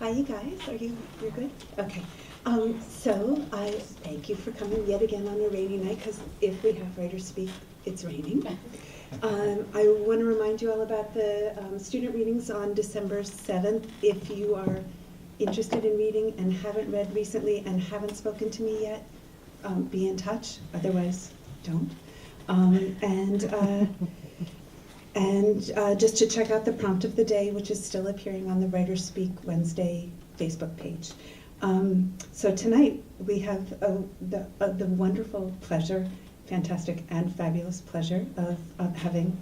Hi, you guys. You're good? Okay. So I thank you for coming yet again on a rainy night, because if we have writers speak, it's raining. I want to remind you all about the student readings on December 7th. If you are interested in reading and haven't read recently and haven't spoken to me yet, be in touch. Otherwise, don't. And just to check out the prompt of the day, which is still appearing on the Writers Speak Wednesday Facebook page. So tonight we have the wonderful pleasure, fantastic and fabulous pleasure of having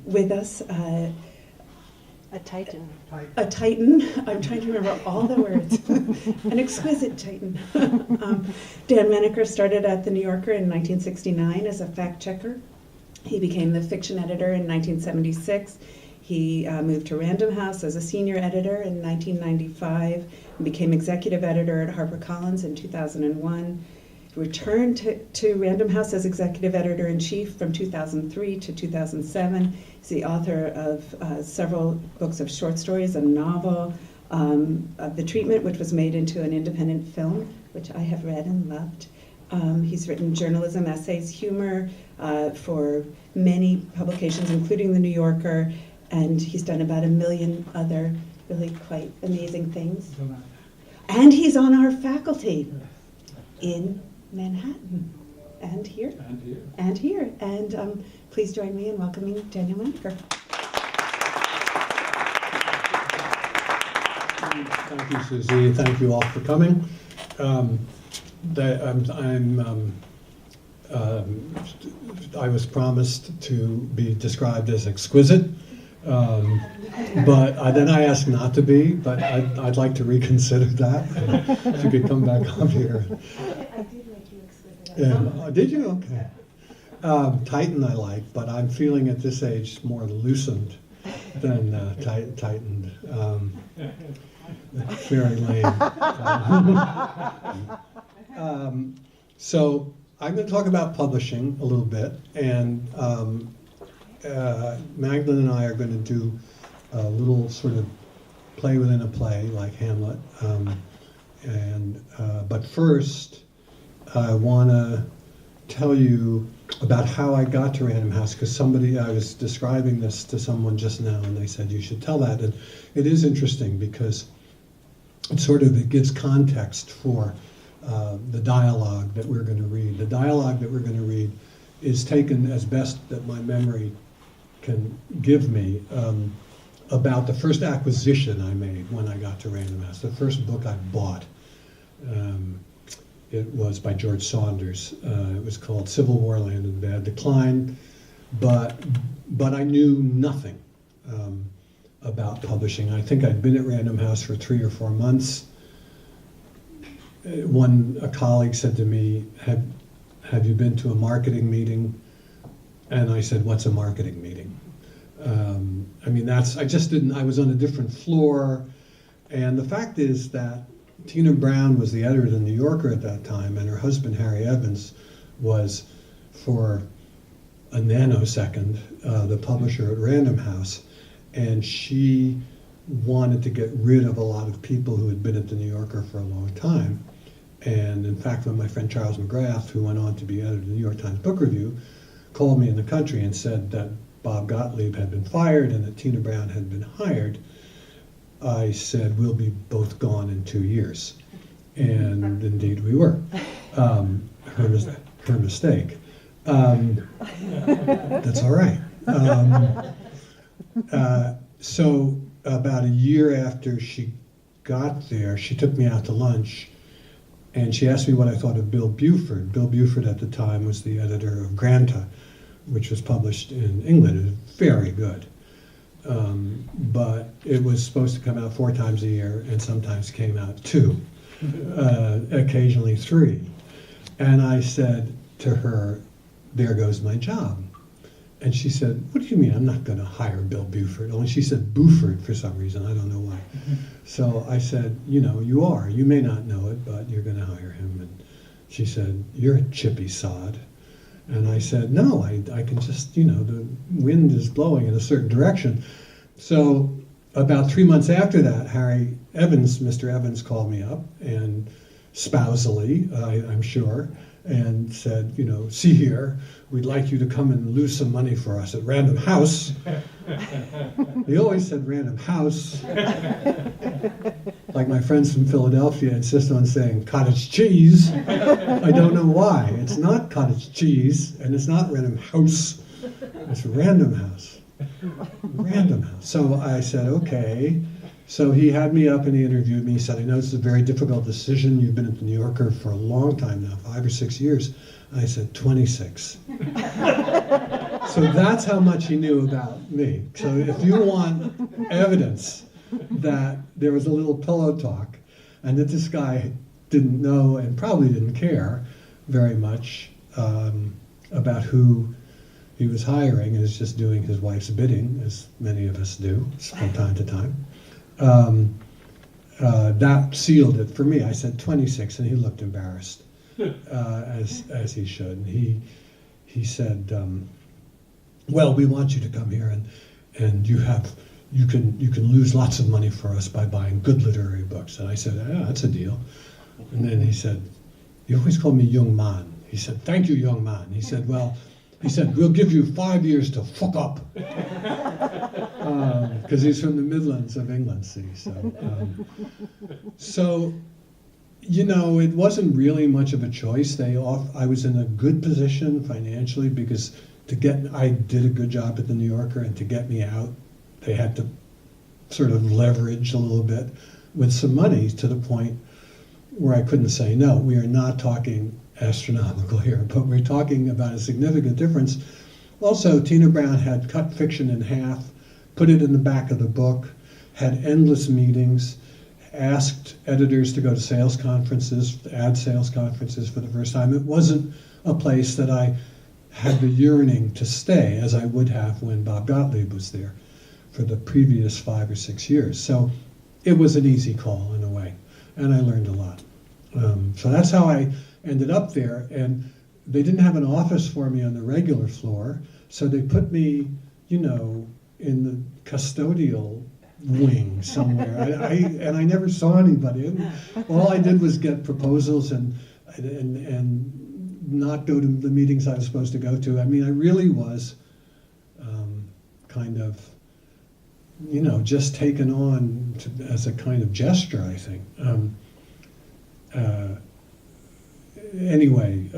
with us a titan. A titan. I'm trying to remember all the words. An exquisite titan. Dan Menaker started at The New Yorker in 1969 as a fact checker. He became the fiction editor in 1976. He moved to Random House as a senior editor in 1995 and became executive editor at HarperCollins in 2001. He returned to Random House as executive editor-in-chief from 2003 to 2007. He's the author of several books of short stories, a novel, The Treatment, which was made into an independent film, which I have read and loved. He's written journalism, essays, humor for many publications, including The New Yorker, and he's done about 1 million other really quite amazing things. And he's on our faculty in Manhattan, and here. And please join me in welcoming Daniel Menaker. Thank you, Susie. Thank you all for coming. I was promised to be described as exquisite, but then I asked not to be, but I'd like to reconsider that. If you could come back up here. I did make you exquisite. Yeah. Did you? Okay. Titan I like, but I'm feeling at this age more loosened than tightened. Very lame. So I'm going to talk about publishing a little bit, and Magdalene and I are going to do a little sort of play within a play, like Hamlet. But first, I want to tell you about how I got to Random House, because I was describing this to someone just now, and they said you should tell that. And it is interesting because it gives context for the dialogue that we're going to read. The dialogue that we're going to read is taken as best that my memory can give me about the first acquisition I made when I got to Random House. The first book I bought, it was by George Saunders. It was called Civil War, Land in Bad Decline, but I knew nothing about publishing. I think I'd been at Random House for 3 or 4 months. A colleague said to me, have you been to a marketing meeting? And I said, what's a marketing meeting? I was on a different floor. And the fact is that Tina Brown was the editor of The New Yorker at that time, and her husband, Harry Evans, was, for a nanosecond, the publisher at Random House. And she wanted to get rid of a lot of people who had been at The New Yorker for a long time. And in fact, when my friend Charles McGrath, who went on to be editor of the New York Times Book Review, called me in the country and said that Bob Gottlieb had been fired and that Tina Brown had been hired, I said, we'll be both gone in 2 years. And indeed we were. Her mistake. That's all right. So about a year after she got there, she took me out to lunch, and she asked me what I thought of Bill Buford. Bill Buford at the time was the editor of Granta, which was published in England. It was very good. But it was supposed to come out 4 times a year, and sometimes came out 2, occasionally 3. And I said to her, there goes my job. And she said, what do you mean? I'm not going to hire Bill Buford. Only she said Buford for some reason. I don't know why. So I said, you are. You may not know it, but you're going to hire him. And she said, you're a chippy sod. And I said, no, I can just, the wind is blowing in a certain direction. So about 3 months after that, Harry Evans, Mr. Evans, called me up and spousally, I'm sure, and said, you know, see here, we'd like you to come and lose some money for us at Random House. He always said Random House. Like my friends from Philadelphia insist on saying cottage cheese. I don't know why. It's not cottage cheese, and it's not Random House. It's Random House. Random House. So I said, okay. So he had me up and he interviewed me. He said, I know it's a very difficult decision. You've been at the New Yorker for a long time now, 5 or 6 years. I said, 26. So that's how much he knew about me. So if you want evidence that there was a little pillow talk and that this guy didn't know and probably didn't care very much about who he was hiring and is just doing his wife's bidding, as many of us do from time to time. That sealed it for me. I said 26, and he looked embarrassed, as he should. And he said, "Well, we want you to come here, and you can lose lots of money for us by buying good literary books." And I said, "Yeah, that's a deal." And then he said, "You always call me young man." He said, "Thank you, young man." He said, "Well," he said, "we'll give you 5 years to fuck up." Because he's from the Midlands of England, see. So, you know, it wasn't really much of a choice. I was in a good position financially because I did a good job at the New Yorker, and to get me out, they had to sort of leverage a little bit with some money to the point where I couldn't say no. We are not talking astronomical here, but we're talking about a significant difference. Also, Tina Brown had cut fiction in half, put it in the back of the book, had endless meetings, asked editors to go to sales conferences, ad sales conferences for the first time. It wasn't a place that I had the yearning to stay, as I would have when Bob Gottlieb was there for the previous 5 or 6 years. So it was an easy call in a way, and I learned a lot. So that's how I ended up there, and they didn't have an office for me on the regular floor, so they put me, you know, in the custodial wing somewhere. I never saw anybody. And all I did was get proposals and not go to the meetings I was supposed to go to. I mean, I really was kind of, you know, just taken on as a kind of gesture, I think. Anyway,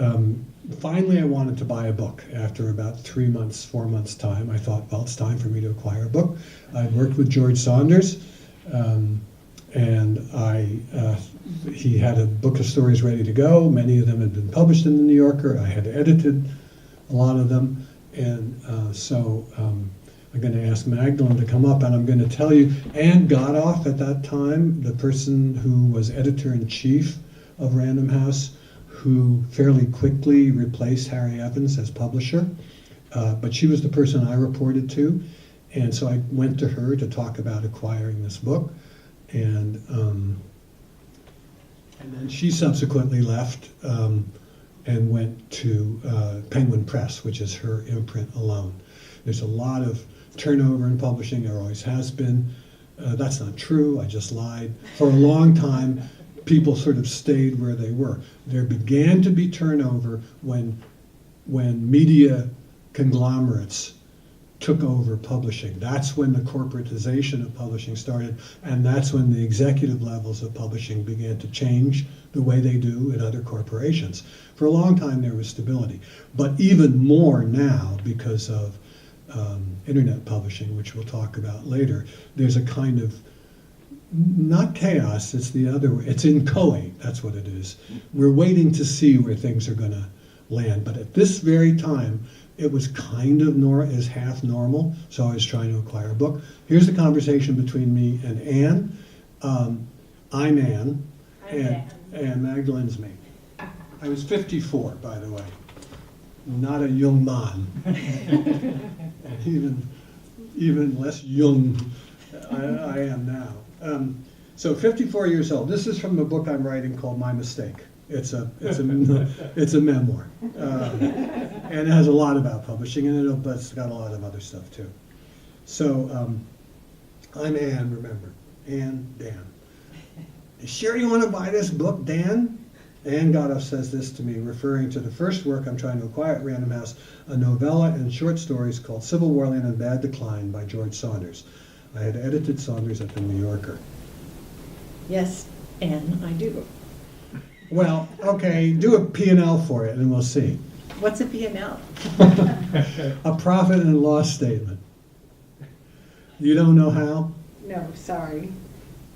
finally I wanted to buy a book. After about 3 months, 4 months time, I thought, well, it's time for me to acquire a book. I'd worked with George Saunders, and he had a book of stories ready to go. Many of them had been published in the New Yorker. I had edited a lot of them, and so I'm going to ask Magdalene to come up, and I'm going to tell you, Anne Godoff at that time, the person who was editor-in-chief of Random House, who fairly quickly replaced Harry Evans as publisher, but she was the person I reported to, and so I went to her to talk about acquiring this book, and then she subsequently left and went to Penguin Press, which is her imprint alone. There's a lot of turnover in publishing, there always has been. That's not true, I just lied. For a long time, people sort of stayed where they were. There began to be turnover when media conglomerates took over publishing. That's when the corporatization of publishing started, and that's when the executive levels of publishing began to change the way they do in other corporations. For a long time there was stability, but even more now because of internet publishing, which we'll talk about later, there's a kind of not chaos, it's the other way. It's inchoate, that's what it is. We're waiting to see where things are going to land. But at this very time, it was kind of is half normal, so I was trying to acquire a book. Here's the conversation between me and Anne. I'm Anne, and Magdalene's me. I was 54, by the way, not a young man. And even less young I am now. So 54 years old. This is from a book I'm writing called My Mistake. It's a memoir, and it has a lot about publishing in it, but it's got a lot of other stuff too. So I'm Ann, remember. Ann, Dan. You sure you want to buy this book, Dan? Ann Godoff says this to me, referring to the first work I'm trying to acquire at Random House, a novella and short stories called Civil War Land and Bad Decline by George Saunders. I had edited Saunders at the New Yorker. Yes, and I do. Well, okay, do a P&L for it and we'll see. What's a P&L? A profit and loss statement. You don't know how? No, sorry.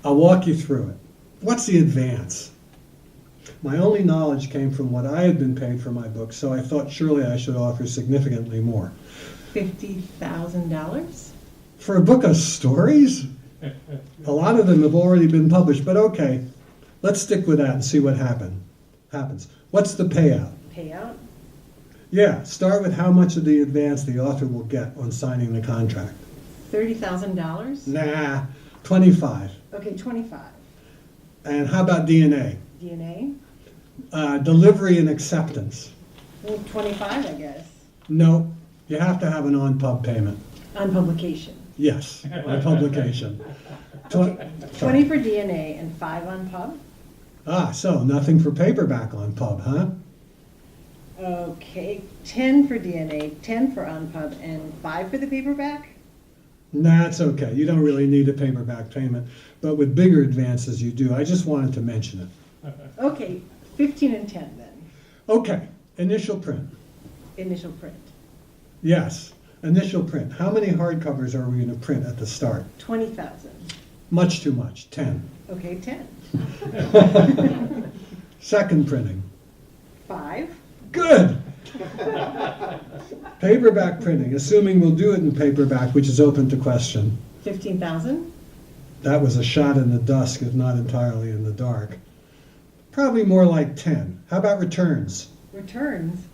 I'll walk you through it. What's the advance? My only knowledge came from what I had been paid for my book, so I thought surely I should offer significantly more. $50,000? For a book of stories? A lot of them have already been published, but okay, let's stick with that and see what happens. What's the payout? Payout? Yeah, start with how much of the advance the author will get on signing the contract. $30,000? Nah, 25. Okay, 25. And how about DNA? DNA? Delivery and acceptance. 25, I guess. No, you have to have an on-pub payment. On publication. Yes, on publication. Okay, Sorry. 20 for DNA and 5 on pub? So nothing for paperback on pub, huh? Okay, 10 for DNA, 10 for on pub, and 5 for the paperback? Nah, it's okay. You don't really need a paperback payment, but with bigger advances you do. I just wanted to mention it. Okay, 15 and 10 then. Okay, initial print. Initial print. Yes, initial print. How many hardcovers are we going to print at the start? 20,000. Much too much, 10. Okay, 10. Second printing. 5. Good! Paperback printing, assuming we'll do it in paperback, which is open to question. 15,000. That was a shot in the dusk, if not entirely in the dark. Probably more like 10. How about returns? Returns.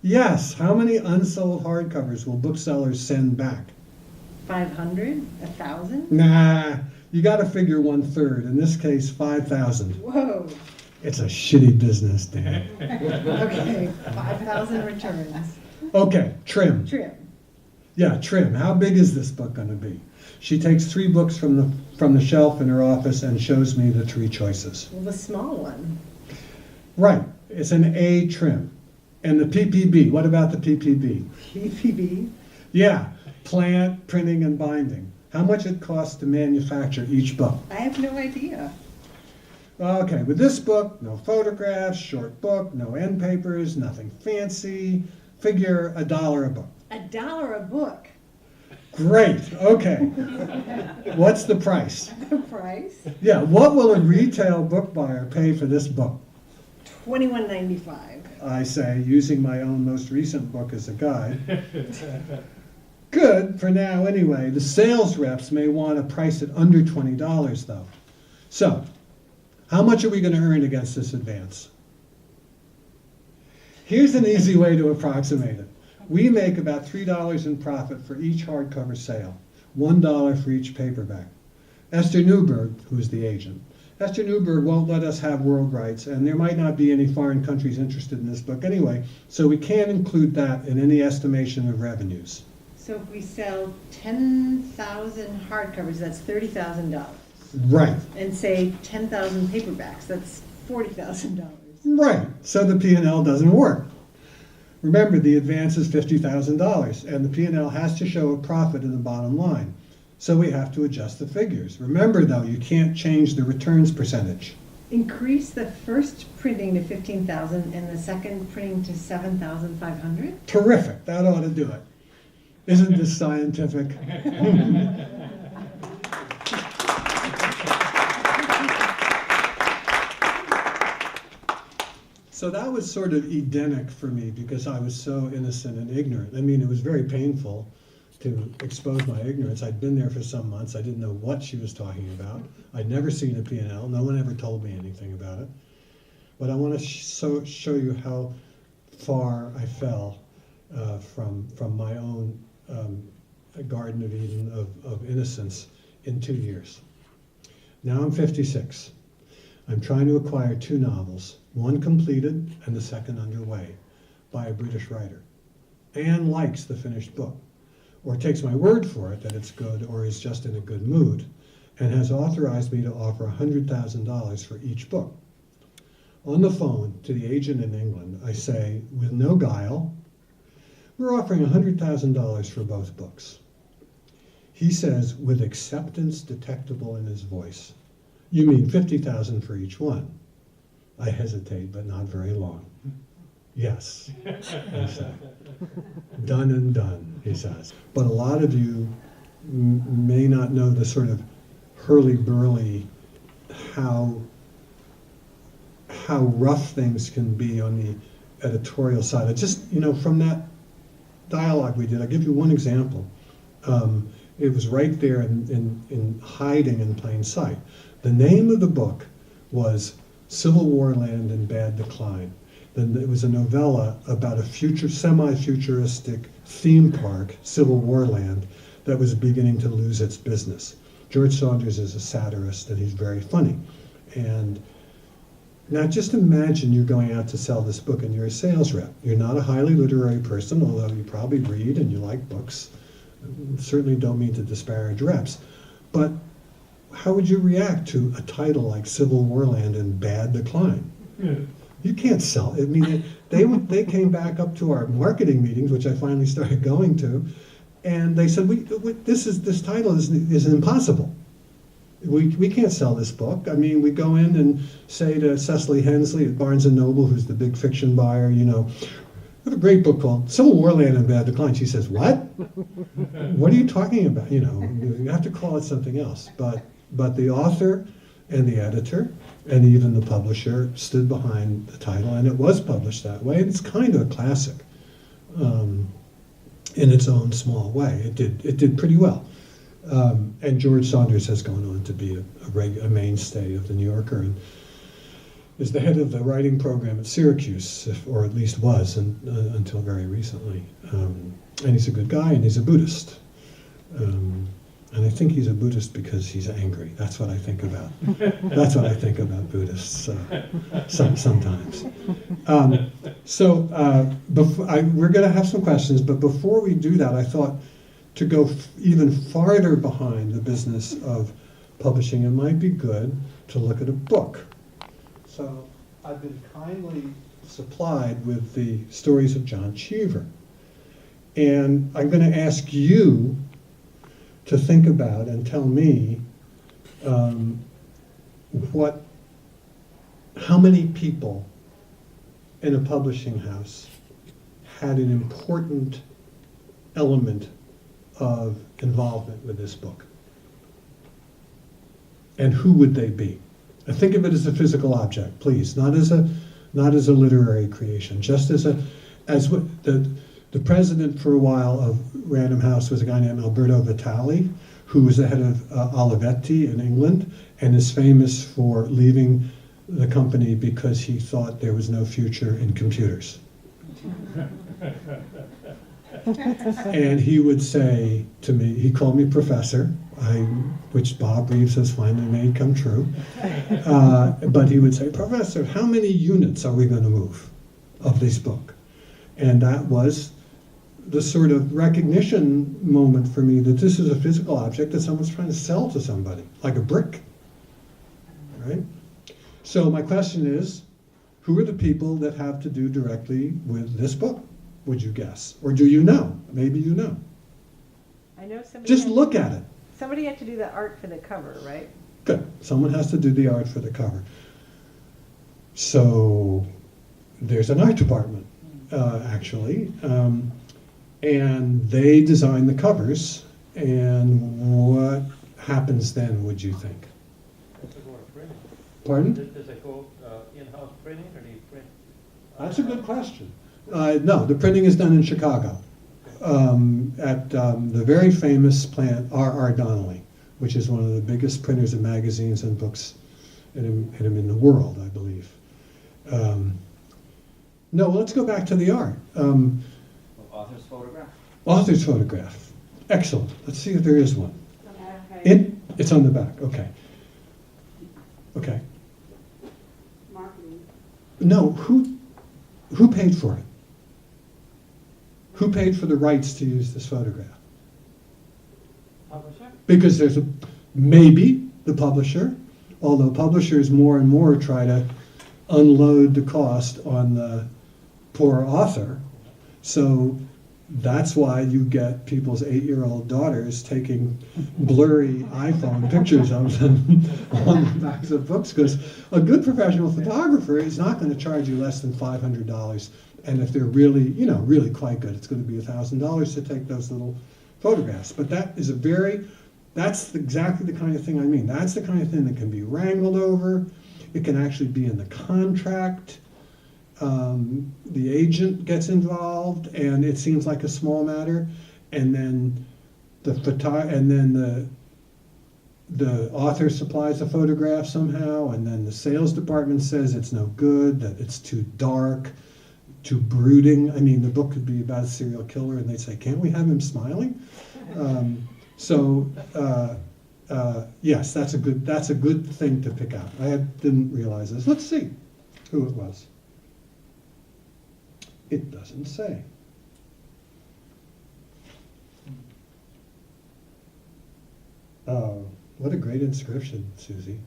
Yes, how many unsold hardcovers will booksellers send back? 500. 1,000. Nah, you gotta figure 1/3. In this case, 5,000. Whoa. It's a shitty business, Dan. Okay, 5,000 returns. Okay, trim. Trim. Yeah, trim. How big is this book gonna be? She takes 3 books from the shelf in her office and shows me the 3 choices. Well, the small one. Right, it's an A trim. And the PPB, what about the PPB? PPB. Yeah, plant, printing, and binding. How much it costs to manufacture each book? I have no idea. Okay, with this book, no photographs, short book, no end papers, nothing fancy. Figure $1 a book. $1 a book. Great, okay. What's the price? The price? Yeah, what will a retail book buyer pay for this book? $21.95. I say, using my own most recent book as a guide. Good, for now anyway. The sales reps may want to price it under $20 though. So, how much are we going to earn against this advance? Here's an easy way to approximate it. We make about $3 in profit for each hardcover sale, $1 for each paperback. Esther Newberg, who's the agent, Esther Newberg won't let us have world rights, and there might not be any foreign countries interested in this book anyway, so we can't include that in any estimation of revenues. So if we sell 10,000 hardcovers, that's $30,000. Right, And say 10,000 paperbacks, that's $40,000. right. So the P&L doesn't work. Remember, the advance is $50,000, and the P&L has to show a profit in the bottom line. So we have to adjust the figures. Remember, though, you can't change the returns percentage. Increase the first printing to 15,000 and the second printing to 7,500? Terrific, that ought to do it. Isn't this scientific? So that was sort of Edenic for me because I was so innocent and ignorant. I mean, it was very painful to expose my ignorance. I'd been there for some months. I didn't know what she was talking about. I'd never seen a P&L. No one ever told me anything about it. But I want to show you how far I fell from my own Garden of Eden of innocence in 2 years. Now I'm 56. I'm trying to acquire 2 novels, one completed and the second underway, by a British writer. Anne likes the finished book. or takes my word for it that it's good, or is just in a good mood, and has authorized me to offer $100,000 for each book. On the phone to the agent in England, I say, with no guile, we're offering $100,000 for both books. He says, with acceptance detectable in his voice, you mean $50,000 for each one? I hesitate, but not very long. Yes, I say. Done and done, he says. But a lot of you may not know the sort of hurly-burly, how rough things can be on the editorial side. I just, from that dialogue we did, I'll give you one example. It was right there in hiding in plain sight. The name of the book was Civil War Land in Bad Decline. Then it was a novella about a semi-futuristic theme park, Civil War Land, that was beginning to lose its business. George Saunders is a satirist, and he's very funny. And now just imagine you're going out to sell this book and you're a sales rep. You're not a highly literary person, although you probably read and you like books. Certainly don't mean to disparage reps. But how would you react to a title like Civil War Land in Bad Decline? Yeah. You can't sell it. I mean, they came back up to our marketing meetings, which I finally started going to, and they said, this title is impossible. We can't sell this book. I mean, we go in and say to Cecily Hensley at Barnes & Noble, who's the big fiction buyer, we have a great book called Civil War Land in Bad Decline. She says, what? What are you talking about? You have to call it something else. But the author and the editor and even the publisher stood behind the title, and it was published that way. And it's kind of a classic in its own small way. It did pretty well. And George Saunders has gone on to be a mainstay of the New Yorker and is the head of the writing program at Syracuse, or at least was until very recently. And he's a good guy, and he's a Buddhist. And I think he's a Buddhist because he's angry. That's what I think about. That's what I think about Buddhists sometimes. We're going to have some questions, but before we do that, I thought to go even farther behind the business of publishing, it might be good to look at a book. So I've been kindly supplied with the stories of John Cheever. And I'm going to ask you to think about and tell me how many people in a publishing house had an important element of involvement with this book, and who would they be? And think of it as a physical object, please, not as a literary creation, just as what the president for a while of Random House was a guy named Alberto Vitali, who was the head of Olivetti in England and is famous for leaving the company because he thought there was no future in computers. And he would say to me, he called me professor, which Bob Reeves has finally made come true. But he would say, Professor, how many units are we going to move of this book? And that was the sort of recognition moment for me that this is a physical object that someone's trying to sell to somebody, like a brick, right? So my question is, who are the people that have to do directly with this book, would you guess? Or do you know? Maybe you know. I know somebody. Just look at it. Somebody had to do the art for the cover, right? Good. Someone has to do the art for the cover. So there's an art department, actually. And they design the covers. And what happens then, would you think? Does it go to printing? Pardon? Does it go in-house printing, or do you print? That's a good question. No, the printing is done in Chicago at the very famous plant R.R. Donnelley, which is one of the biggest printers of magazines and books in the world, I believe. No, let's go back to the art. Author's photograph. Author's photograph. Excellent. Let's see if there is one. It's on the back. Okay. Okay. Marketing. No, who paid for it? Who paid for the rights to use this photograph? Publisher? Because there's maybe the publisher, although publishers more and more try to unload the cost on the poor author. So that's why you get people's 8-year-old daughters taking blurry iPhone pictures of them on the backs of books, because a good professional photographer is not going to charge you less than $500. And if they're really, really quite good, it's going to be $1,000 to take those little photographs. But that's exactly the kind of thing I mean. That's the kind of thing that can be wrangled over. It can actually be in the contract. The agent gets involved, and it seems like a small matter, and then the author supplies a photograph somehow, and then the sales department says it's no good, that it's too dark, too brooding. I mean, the book could be about a serial killer, and they'd say, "Can't we have him smiling?" Yes, that's a good thing to pick out. I didn't realize this. Let's see who it was. It doesn't say. Oh, what a great inscription, Susie.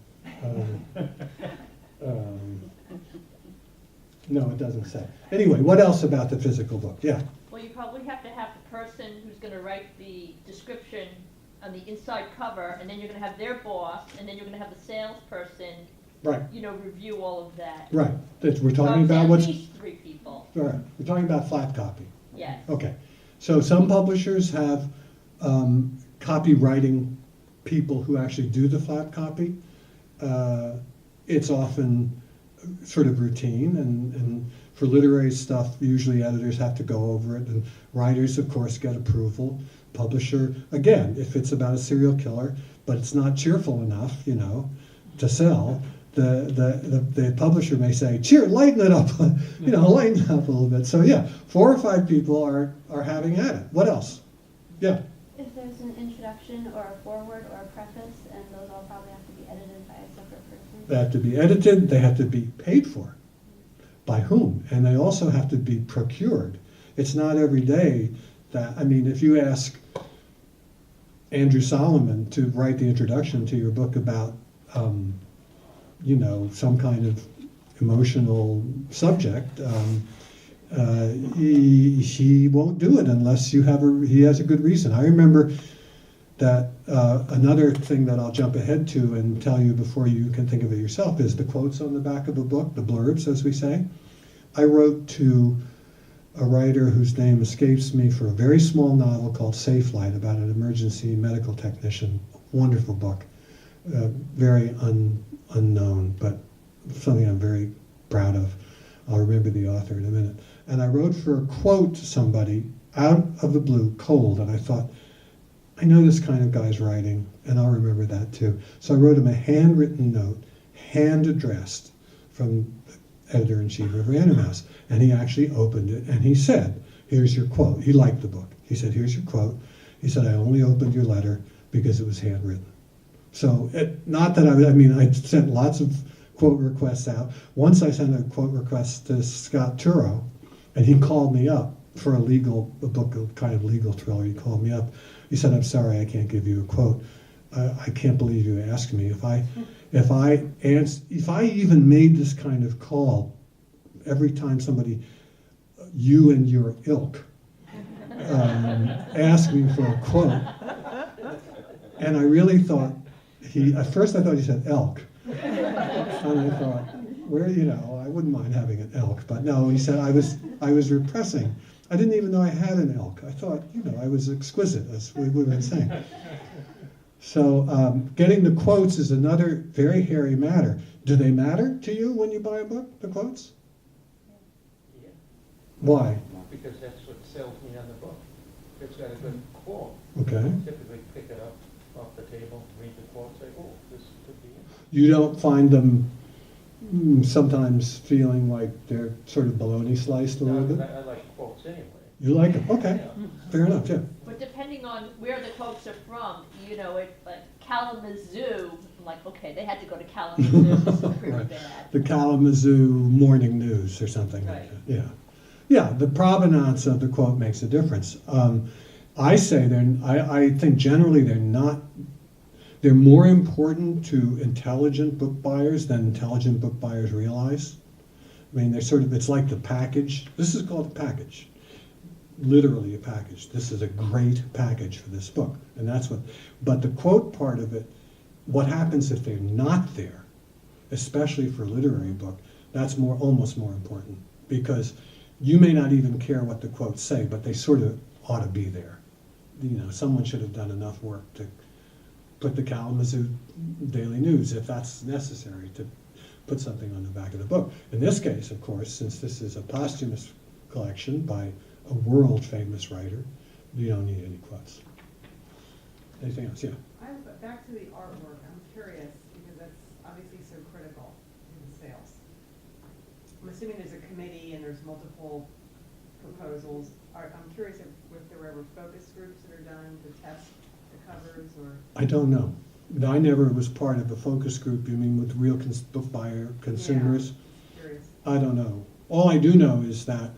No, it doesn't say. Anyway, what else about the physical book? Yeah. Well, you probably have to have the person who's going to write the description on the inside cover, and then you're going to have their boss, and then you're going to have the salesperson, Right. Review all of that. Right. We're So talking it's about at what's. least 3 people. All right. We're talking about flat copy. Yes. Okay. So some publishers have copywriting people who actually do the flat copy. It's often sort of routine, and for literary stuff, usually editors have to go over it, and writers, of course, get approval. Publisher, again, if it's about a serial killer, but it's not cheerful enough, to sell, the publisher may say, lighten it up, lighten it up a little bit. So yeah, 4 or 5 people are having at it. What else? Yeah. If there's an introduction or a foreword or a preface, and those all probably have to be edited by a separate person. They have to be edited, they have to be paid for. By whom? And they also have to be procured. It's not every day that, if you ask Andrew Solomon to write the introduction to your book about, some kind of emotional subject, he won't do it unless he has a good reason. I remember that another thing that I'll jump ahead to and tell you before you can think of it yourself is the quotes on the back of a book, the blurbs, as we say. I wrote to a writer whose name escapes me for a very small novel called Safe Light about an emergency medical technician. Wonderful book, very unknown, but something I'm very proud of. I'll remember the author in a minute. And I wrote for a quote to somebody out of the blue, cold, and I thought, I know this kind of guy's writing, and I'll remember that too. So I wrote him a handwritten note, hand-addressed, from the editor-in-chief of Random House, and he actually opened it, and he said, here's your quote. He liked the book. He said, here's your quote. He said, I only opened your letter because it was handwritten. So, not that I sent lots of quote requests out. Once I sent a quote request to Scott Turow, and he called me up for a kind of legal thriller. He called me up. He said, I'm sorry, I can't give you a quote. I can't believe you asked me. If I even made this kind of call every time somebody, you and your ilk, asked me for a quote, and I really thought at first I thought he said elk, and I thought, I wouldn't mind having an elk, but no, he said I was repressing. I didn't even know I had an elk. I thought, I was exquisite, as we've been saying. So getting the quotes is another very hairy matter. Do they matter to you when you buy a book, the quotes? Yeah, Why? because that's what sells me on the book. If it's got a good quote, Okay. I typically pick it up off the table, read the quote, say, oh, this could be it. You don't find them sometimes feeling like they're sort of bologna sliced a little bit? I like quotes anyway. You like them? Okay. Yeah. Fair enough, yeah. But depending on where the quotes are from, like Kalamazoo, I'm like, okay, they had to go to Kalamazoo, this is pretty Right. bad. The Kalamazoo Morning News or something like Right. that. Yeah. Yeah, the provenance of the quote makes a difference. I say I think generally they're not, they're more important to intelligent book buyers than intelligent book buyers realize. I mean, they're sort of, it's like the package. This is called a package. Literally a package. This is a great package for this book. And that's what, but the quote part of it, what happens if they're not there, especially for a literary book, that's almost more important, because you may not even care what the quotes say, but they sort of ought to be there. You know, someone should have done enough work to put the Kalamazoo Daily News, if that's necessary, to put something on the back of the book. In this case, of course, since this is a posthumous collection by a world-famous writer, you don't need any quotes. Anything else? Yeah. Back to the artwork, I'm curious, because that's obviously so critical in sales. I'm assuming there's a committee and there's multiple proposals. I'm curious if there were ever focus groups that are done to test the covers, or? I don't know. I never was part of a focus group. You mean with real book buyer consumers? Yeah, curious. I don't know. All I do know is that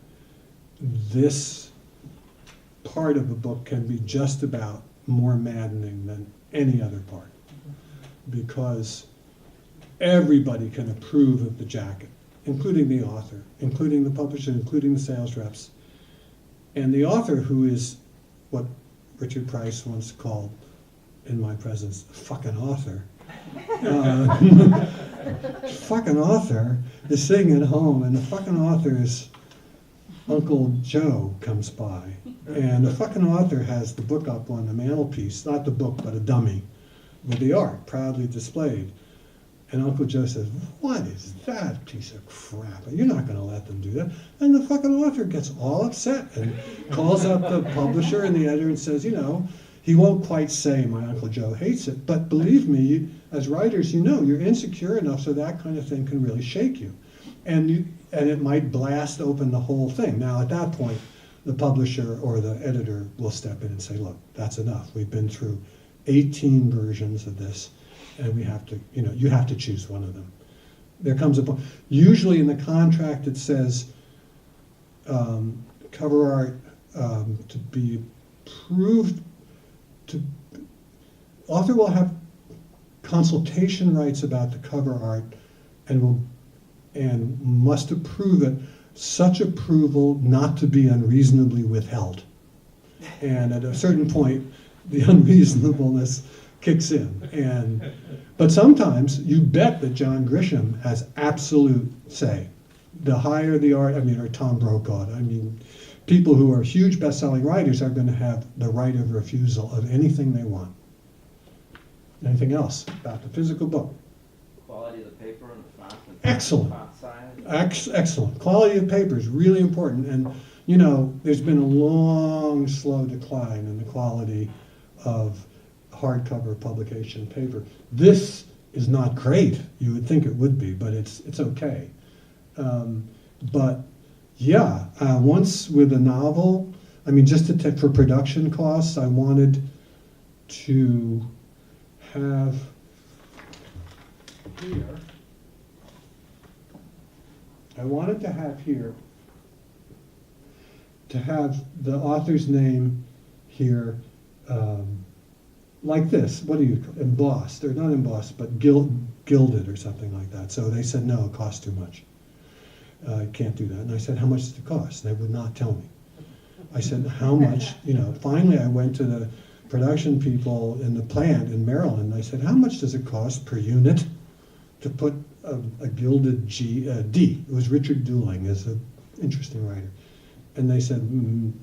this part of a book can be just about more maddening than any other part, because everybody can approve of the jacket, including the author, including the publisher, including the sales reps. And the author, who is what Richard Price once called, in my presence, fucking author, fucking author is sitting at home, and the fucking author is Uncle Joe comes by, and the fucking author has the book up on the mantelpiece, not the book, but a dummy, with the art proudly displayed. And Uncle Joe says, "What is that piece of crap? You're not going to let them do that." And the fucking author gets all upset and calls up the publisher and the editor and says, you know, he won't quite say my Uncle Joe hates it, but believe me, as writers, you know, you're insecure enough so that kind of thing can really shake you. And it might blast open the whole thing. Now, at that point, the publisher or the editor will step in and say, look, that's enough. We've been through 18 versions of this, and we have to, you know, you have to choose one of them. There comes a point. Usually in the contract it says cover art to be approved, author will have consultation rights about the cover art and must approve it, such approval not to be unreasonably withheld. And at a certain point, the unreasonableness kicks in. But sometimes you bet that John Grisham has absolute say. The higher the art, or Tom Brokaw, people who are huge best-selling writers are going to have the right of refusal of anything they want. Anything else about the physical book? Quality of the paper and the font. Excellent. Font size. Excellent. Quality of paper is really important. And, you know, there's been a long, slow decline in the quality of hardcover publication paper. This is not great. You would think it would be, but it's okay. But yeah, once with a novel, just for production costs, I wanted to have here. To have the author's name here, like this. What do you call it? Embossed, or not embossed, but gilded or something like that. So they said, no, it costs too much. I can't do that. And I said, how much does it cost? And they would not tell me. I said, how much? Finally I went to the production people in the plant in Merrell, and I said, how much does it cost per unit to put a gilded D? It was Richard Dooling, is an interesting writer. And they said,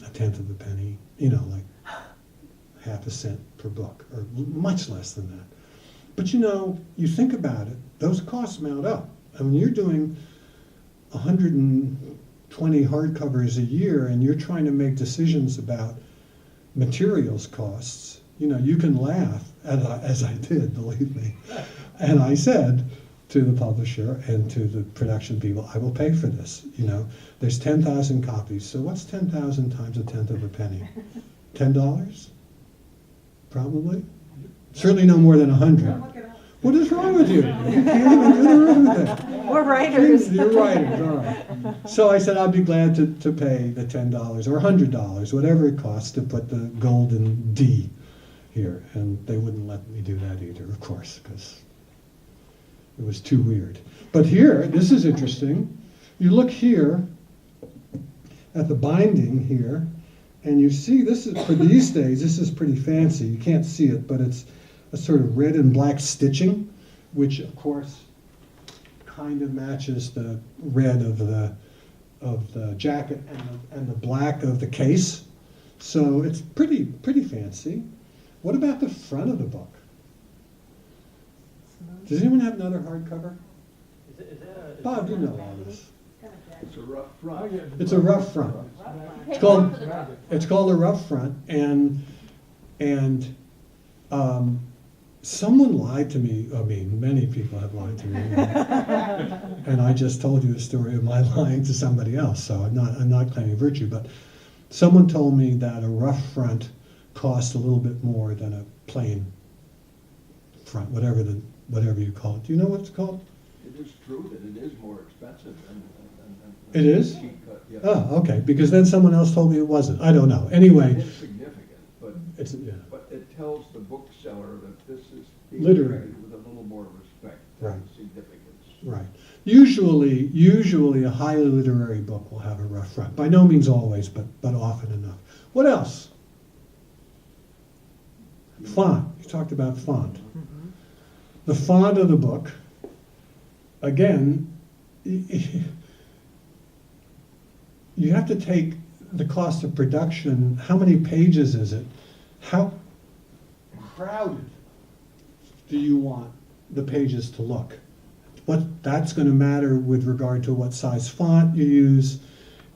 a tenth of a penny, like half a cent per book, or much less than that. But you think about it, those costs mount up. You're doing 120 hardcovers a year, and you're trying to make decisions about materials costs. You can laugh, as I did, believe me. And I said to the publisher and to the production people, I will pay for this. There's 10,000 copies, so what's 10,000 times a tenth of a penny? $10? Probably. Certainly no more than 100. What is wrong with you? You can't even do the arithmetic. We're writers. You're writers, all right. So I said I'd be glad to pay the $10 or $100, whatever it costs to put the golden D here. And they wouldn't let me do that either, of course, because it was too weird. But here, this is interesting. You look here at the binding here, and you see this is, for these days, this is pretty fancy. You can't see it, but it's a sort of red and black stitching, which of course kind of matches the red of the jacket and the black of the case. So it's pretty fancy. What about the front of the book? Does anyone have another hardcover? Is that Bob, you know all this. It's a rough front. It's a rough front. Pay called- more for the cover. It's called a rough front, and someone lied to me. I mean, many people have lied to me, and I just told you the story of my lying to somebody else. So I'm not claiming virtue, but someone told me that a rough front cost a little bit more than a plain front, whatever you call it. Do you know what it's called? It is true that it is more expensive than It is? sheet cut, yeah. Oh, okay. Because then someone else told me it wasn't. I don't know. Anyway, It's significant, but yeah. it tells the bookseller that this is being Literary. treated with a little more respect Right. and significance. Right. Usually a highly literary book will have a rough front. By no means always, but often enough. What else? Font. You talked about font. The font of the book, again, you have to take the cost of production. How many pages is it? How crowded do you want the pages to look? That's going to matter with regard to what size font you use,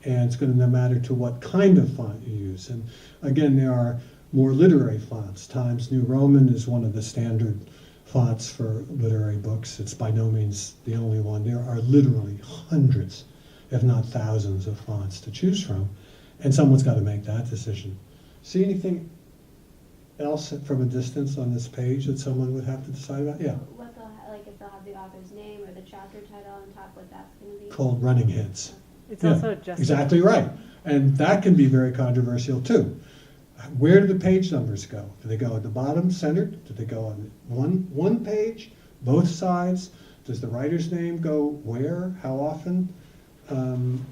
and it's going to matter to what kind of font you use. And again, there are more literary fonts. Times New Roman is one of the standard fonts for literary books. It's by no means the only one. There are literally hundreds, if not thousands, of fonts to choose from, and someone's got to make that decision. See anything else from a distance on this page that someone would have to decide about? Yeah. What they'll, like if they'll have the author's name or the chapter title on top, what that's gonna be? Called running heads. It's Yeah, also just. exactly right. And that can be very controversial too. Where do the page numbers go? Do they go at the bottom, centered? Do they go on one page, both sides? Does the writer's name go where? How often?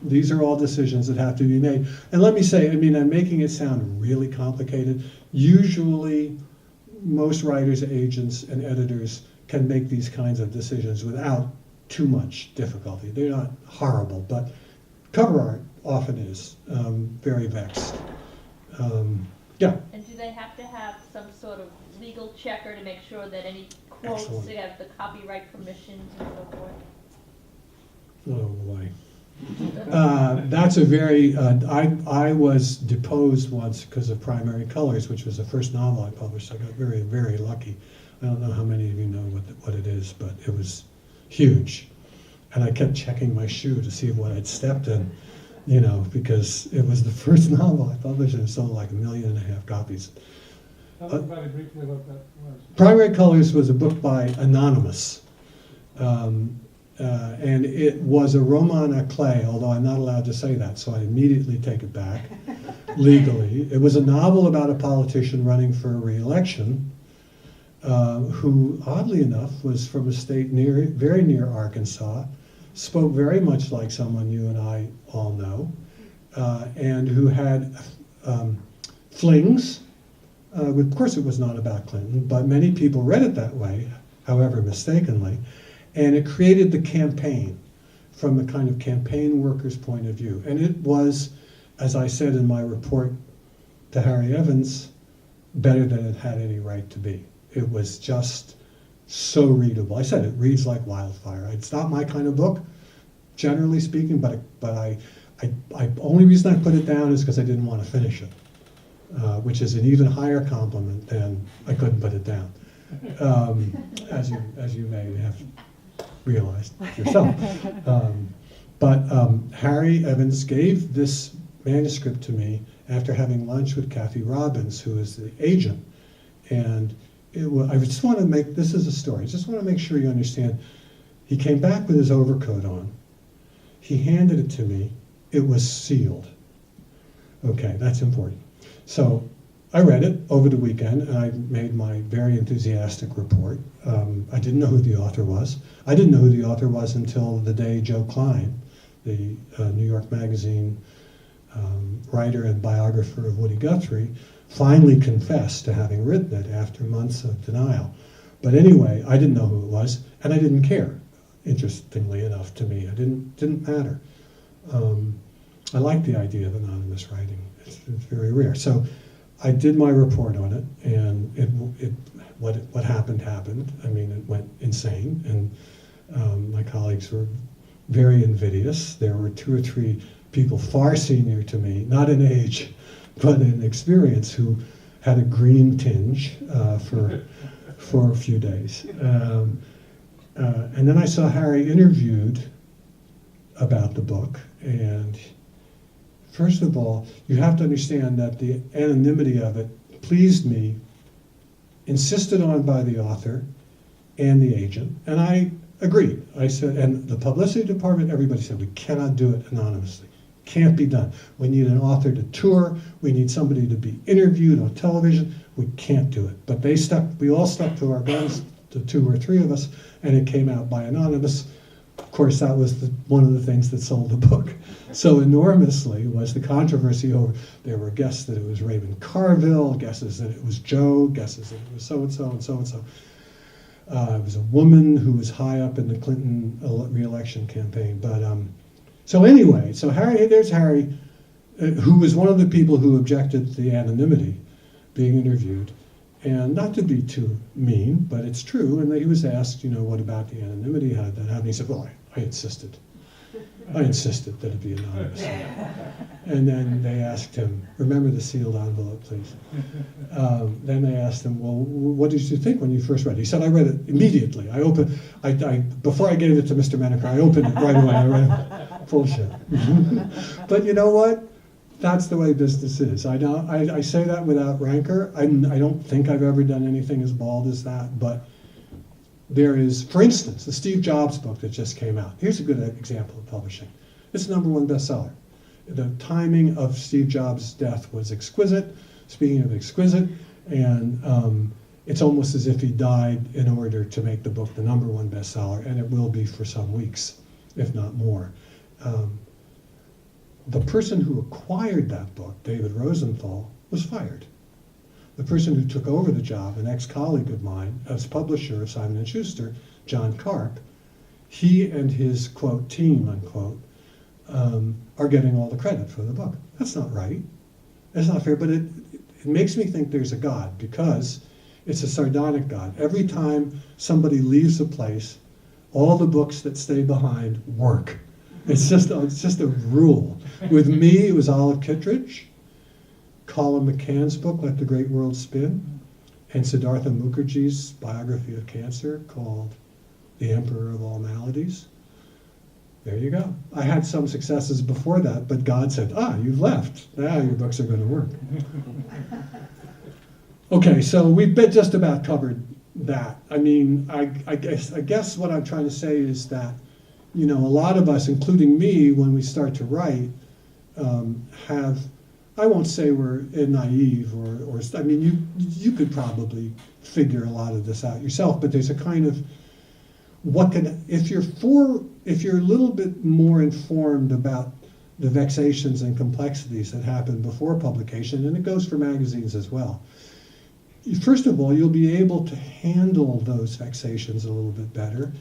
These are all decisions that have to be made. And let me say, I mean, I'm making it sound really complicated. Usually, most writers, agents, and editors can make these kinds of decisions without too much difficulty. They're not horrible, but cover art often is very vexed. Yeah. And do they have to have some sort of legal checker to make sure that any quotes Excellent. that have the copyright permissions and so forth? Oh boy. That's a very, I was deposed once because of Primary Colors, which was the first novel I published. I got very, very lucky. I don't know how many of you know what it is, but it was huge. And I kept checking my shoe to see what I'd stepped in, you know, because it was the first novel I published and it sold like 1.5 million copies. Tell us very briefly what that was. Primary Colors was a book by Anonymous. And it was a roman à clef, although I'm not allowed to say that, so I immediately take it back legally. It was a novel about a politician running for re-election who, oddly enough, was from a state very near Arkansas, spoke very much like someone you and I all know, and who had flings. Of course, it was not about Clinton, but many people read it that way, however mistakenly. And it created the campaign from the kind of campaign worker's point of view. And it was, as I said in my report to Harry Evans, better than it had any right to be. It was just so readable. I said it reads like wildfire. It's not my kind of book, generally speaking, but I only reason I put it down is because I didn't want to finish it, which is an even higher compliment than I couldn't put it down, as you may have realized yourself. But Harry Evans gave this manuscript to me after having lunch with Kathy Robbins, who is the agent, and I just want to make, this is a story, I just want to make sure you understand. He came back with his overcoat on. He handed it to me. It was sealed. Okay, that's important. So I read it over the weekend, and I made my very enthusiastic report. I didn't know who the author was. I didn't know who the author was until the day Joe Klein, the New York Magazine writer and biographer of Woody Guthrie, finally confessed to having written it after months of denial. But anyway, I didn't know who it was, and I didn't care, interestingly enough to me. It didn't matter. I like the idea of anonymous writing. It's very rare. So I did my report on it, and what happened. I mean, it went insane, and my colleagues were very invidious. There were 2 or 3 people far senior to me, not in age, but in experience, who had a green tinge for a few days. And then I saw Harry interviewed about the book, and first of all, you have to understand that the anonymity of it pleased me, insisted on by the author and the agent, and I agreed. I said, and the publicity department, everybody said, we cannot do it anonymously. Can't be done. We need an author to tour. We need somebody to be interviewed on television. We can't do it. But we all stuck to our guns, the 2 or 3 of us, and it came out by anonymous. Of course, that was one of the things that sold the book so enormously, was the controversy over, there were guesses that it was Raymond Carville, guesses that it was Joe, guesses that it was so-and-so and so-and-so. It was a woman who was high up in the Clinton re-election campaign. But so anyway, there's Harry, who was one of the people who objected to the anonymity being interviewed. And not to be too mean, but it's true. And he was asked, what about the anonymity? How did that happen? He said, well, I insisted. I insisted that it be anonymous. And then they asked him, remember the sealed envelope, please. Then they asked him, well, what did you think when you first read it? He said, I read it immediately. Before I gave it to Mr. Menaker, I opened it right away. I read it. Bullshit. But you know what? That's the way business is. I say that without rancor. I don't think I've ever done anything as bald as that, but there is, for instance, the Steve Jobs book that just came out. Here's a good example of publishing. It's the #1 bestseller. The timing of Steve Jobs' death was exquisite. Speaking of exquisite, and it's almost as if he died in order to make the book the #1 bestseller, and it will be for some weeks, if not more. The person who acquired that book, David Rosenthal, was fired. The person who took over the job, an ex-colleague of mine, as publisher of Simon & Schuster, John Karp, he and his, quote, team, unquote, are getting all the credit for the book. That's not right. That's not fair, but it makes me think there's a God, because it's a sardonic God. Every time somebody leaves a place, all the books that stay behind work. It's just a rule. With me, it was Olive Kittredge, Colin McCann's book, Let the Great World Spin, and Siddhartha Mukherjee's biography of cancer called The Emperor of All Maladies. There you go. I had some successes before that, but God said, you've left. Now your books are going to work. Okay, so we've just about covered that. I mean, I guess what I'm trying to say is that, a lot of us, including me, when we start to write, have, I won't say we're naive or I mean, you could probably figure a lot of this out yourself, but there's a kind of, if you're a little bit more informed about the vexations and complexities that happen before publication, and it goes for magazines as well, first of all, you'll be able to handle those vexations a little bit better.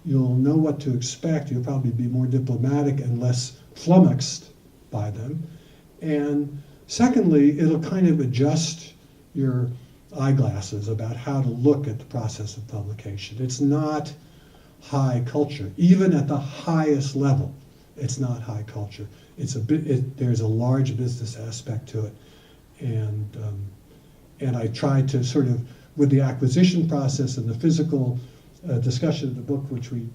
You'll know what to expect. You'll probably be more diplomatic and less flummoxed by them. And secondly, it'll kind of adjust your eyeglasses about how to look at the process of publication. It's not high culture. Even at the highest level, it's not high culture. There's a large business aspect to it. And I tried to sort of, with the acquisition process and the physical discussion of the book, which we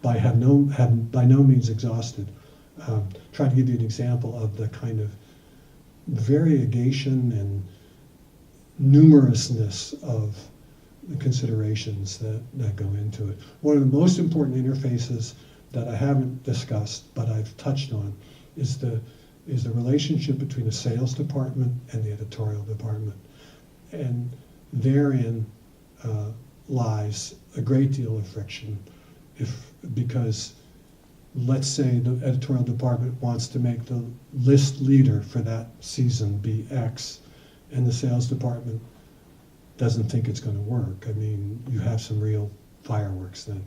have by no means exhausted, try to give you an example of the kind of variegation and numerousness of the considerations that go into it. One of the most important interfaces that I haven't discussed, but I've touched on, is the relationship between the sales department and the editorial department. And therein lies a great deal of friction, because let's say the editorial department wants to make the list leader for that season be X, and the sales department doesn't think it's going to work. I mean, you have some real fireworks then.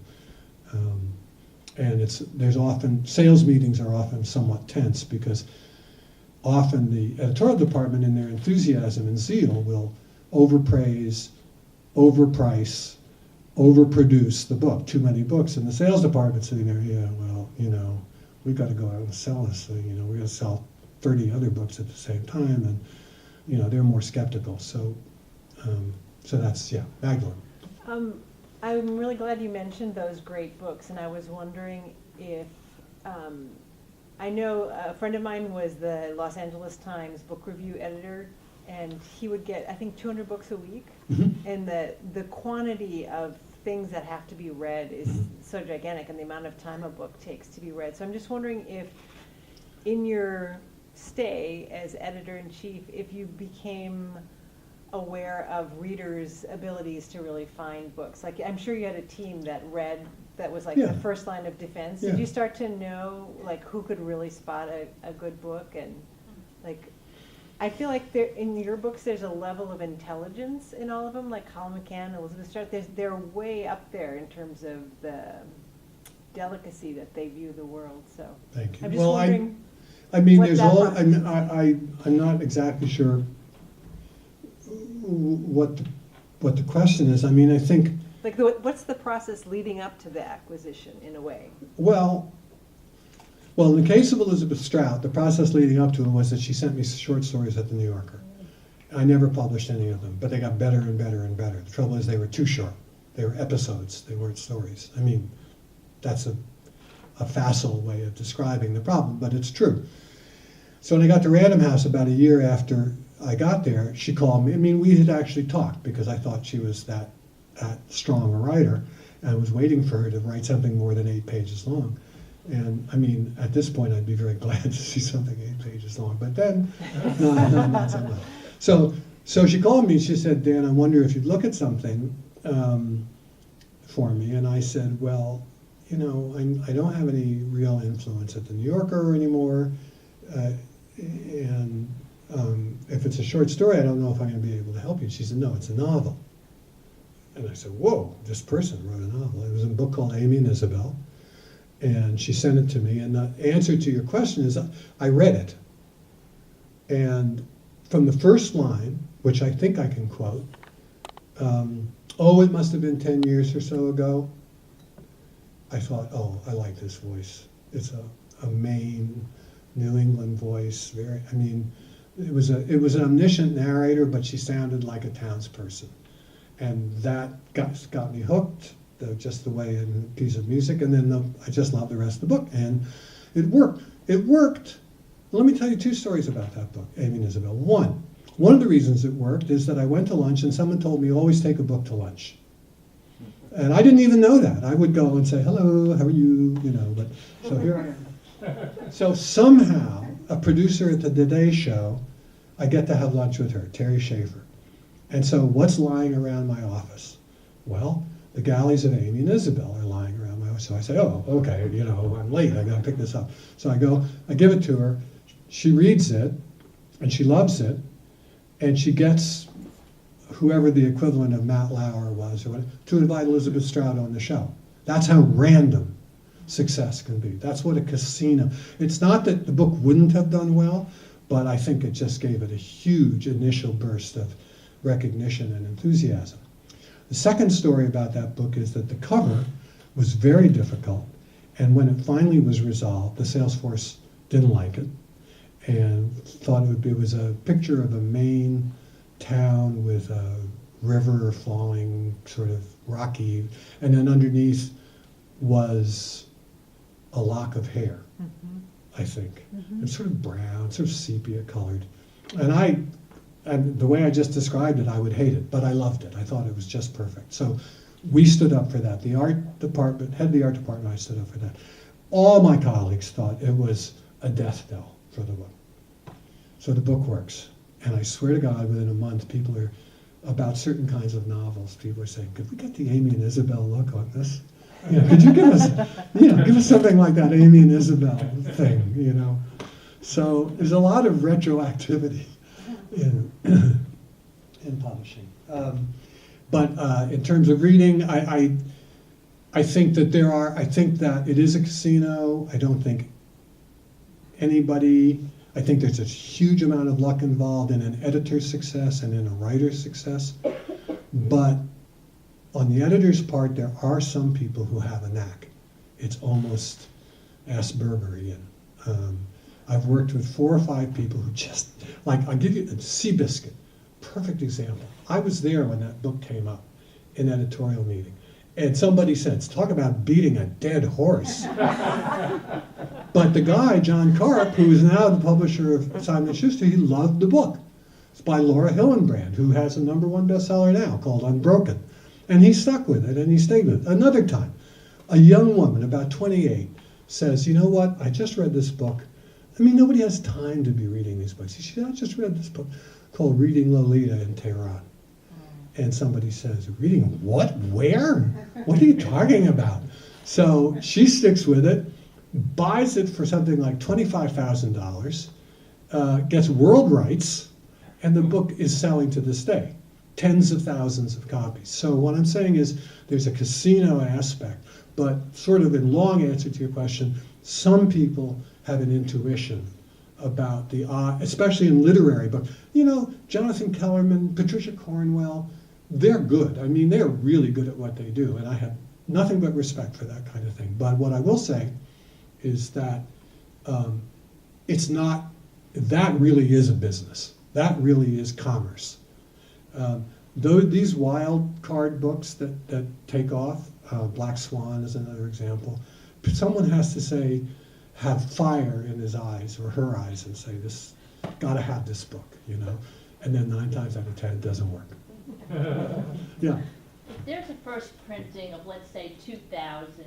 And there's often, sales meetings are often somewhat tense, because often the editorial department in their enthusiasm and zeal will overpraise, overprice, overproduce the book, too many books, and the sales department sitting there, yeah, well, we've got to go out and sell this thing, we're going to sell 30 other books at the same time, and, they're more skeptical. So that's, Magdalene. I'm really glad you mentioned those great books, and I was wondering if, I know a friend of mine was the Los Angeles Times book review editor, and he would get, I think, 200 books a week, and the quantity of things that have to be read is so gigantic, and the amount of time a book takes to be read. So I'm just wondering if, in your stay as editor-in-chief, if you became aware of readers' abilities to really find books. Like, I'm sure you had a team that read, that was like the first line of defense. Yeah. Did you start to know, like, who could really spot a good book? And, like, I feel like in your books there's a level of intelligence in all of them, like Colin McCann, Elizabeth Stark, they're way up there in terms of the delicacy that they view the world. So Thank you. I'm just wondering. I mean, what there's that all. process I'm not exactly sure what the question is. I mean, I think. Like, what's the process leading up to the acquisition, in a way? Well, in the case of Elizabeth Strout, the process leading up to it was that she sent me short stories at the New Yorker. I never published any of them, but they got better and better and better. The trouble is they were too short. They were episodes. They weren't stories. I mean, that's a facile way of describing the problem, but it's true. So when I got to Random House about a year after I got there, she called me. I mean, we had actually talked, because I thought she was that strong a writer, and I was waiting for her to write something more than 8 pages long. And I mean, at this point, I'd be very glad to see something 8 pages long. But then, no, not so much. So she called me and she said, Dan, I wonder if you'd look at something for me. And I said, well, I don't have any real influence at the New Yorker anymore. And if it's a short story, I don't know if I'm going to be able to help you. She said, no, it's a novel. And I said, whoa, this person wrote a novel. It was a book called Amy and Isabel. And she sent it to me. And the answer to your question is, I read it. And from the first line, which I think I can quote, it must have been 10 years or so ago, I thought, I like this voice. It's a Maine, New England voice. It was an omniscient narrator, but she sounded like a townsperson. And that got me hooked. Just the way in a piece of music, and then I just loved the rest of the book, and it worked. It worked. Let me tell you 2 stories about that book, Amy and Isabel. One of the reasons it worked is that I went to lunch, and someone told me, always take a book to lunch. And I didn't even know that. I would go and say, hello, how are you? But so here I am. So somehow, a producer at the Today Show, I get to have lunch with her, Terry Schaefer. And so what's lying around my office? Well, the galleys of Amy and Isabel are lying around my office. So I say, okay, I'm late, I gotta pick this up. So I go, I give it to her, she reads it, and she loves it, and she gets whoever the equivalent of Matt Lauer was, or whatever, to invite Elizabeth Strout on the show. That's how random success can be. That's what a casino, it's not that the book wouldn't have done well, but I think it just gave it a huge initial burst of recognition and enthusiasm. The second story about that book is that the cover was very difficult, and when it finally was resolved, the sales force didn't like it and thought it was a picture of a Maine town with a river flowing, sort of rocky, and then underneath was a lock of hair, I think. It's sort of brown, sort of sepia colored. And and the way I just described it, I would hate it, but I loved it. I thought it was just perfect. So we stood up for that. The art department, head of the art department, I stood up for that. All my colleagues thought it was a death knell for the book. So the book works. And I swear to God, within a month, people are, about certain kinds of novels, people are saying, could we get the Amy and Isabel look on this? You know, could you give us, give us something like that Amy and Isabel thing, you know? So there's a lot of retroactivity in publishing. But in terms of reading, I think that I think that it is a casino. I don't think I think there's a huge amount of luck involved in an editor's success and in a writer's success. But on the editor's part, there are some people who have a knack. It's almost Aspergerian. I've worked with 4 or 5 people who just, like, I'll give you Seabiscuit, perfect example. I was there when that book came up in editorial meeting. And somebody said, talk about beating a dead horse. But the guy, John Karp, who is now the publisher of Simon & Schuster, he loved the book. It's by Laura Hillenbrand, who has a #1 bestseller now called Unbroken. And he stuck with it, and he stayed with it. Another time, a young woman, about 28, says, you know what, I just read this book. I mean, nobody has time to be reading these books. She said, I just read this book called Reading Lolita in Tehran. And somebody says, reading what? Where? What are you talking about? So she sticks with it, buys it for something like $25,000, gets world rights, and the book is selling to this day. Tens of thousands of copies. So what I'm saying is there's a casino aspect, but sort of in long answer to your question, some people have an intuition about the art, especially in literary books. You know, Jonathan Kellerman, Patricia Cornwell, they're good. I mean, they're really good at what they do, and I have nothing but respect for that kind of thing. But what I will say is that it's not, that really is a business. That really is commerce. Though these wild card books that take off, Black Swan is another example, someone has to say, have fire in his eyes or her eyes and say, this, gotta have this book, you know? And then 9 times out of 10 it doesn't work. Yeah. If there's a first printing of, let's say, 2,000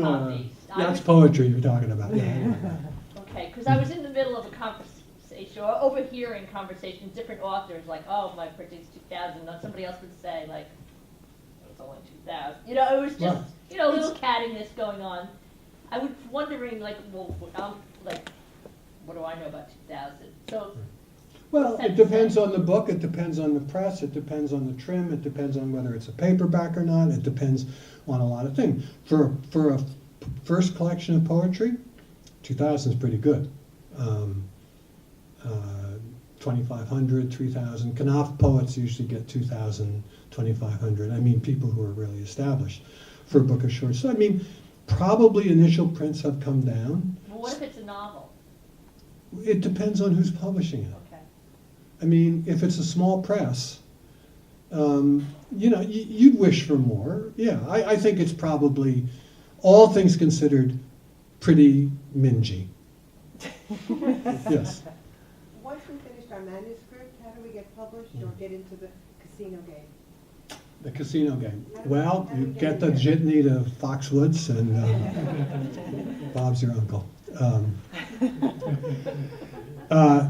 copies. That's poetry you're talking about. Yeah. Okay, because I was in the middle of a conversation, or overhearing conversations, different authors, like, oh, my printing's 2,000. Then somebody else would say, like, it's only 2,000. You know, it was just, Right. a little cattiness going on. I was wondering, like, well, what do I know about 2,000? So. Well, it depends on the book, it depends on the press, it depends on the trim, it depends on whether it's a paperback or not, it depends on a lot of things. For a first collection of poetry, 2,000 is pretty good. 2,500, 3,000. Knopf poets usually get 2,000, 2,500. I mean, people who are really established for a book of shorts. So, I mean, probably initial prints have come down. Well, what if it's a novel? It depends on who's publishing it. Okay. I mean, if it's a small press, you'd wish for more. Yeah, I think it's probably, all things considered, pretty mingy. Yes. Once we finished our manuscript, how do we get published or get into the casino game? The casino game. Well, how do you we get the in there? jitney to Foxwoods, and Bob's your uncle.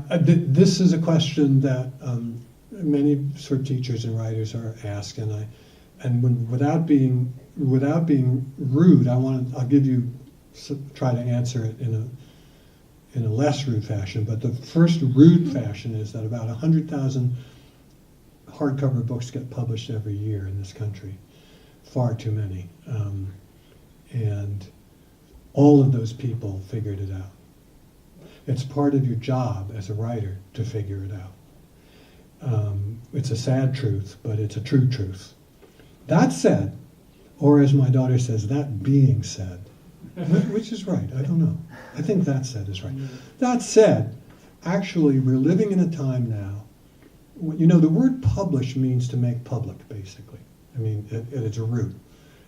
This is a question that many sort of teachers and writers are asked, without being rude, I'll give you, try to answer it in a less rude fashion. But the first rude fashion is that about 100,000 hardcover books get published every year in this country. Far too many, and all of those people figured it out. It's part of your job as a writer to figure it out. It's a sad truth, but it's a true truth. That said, or as my daughter says, that being said, which is right, I don't know. I think that said is right. That said, actually, we're living in a time now, the word publish means to make public, basically. I mean, it's a root.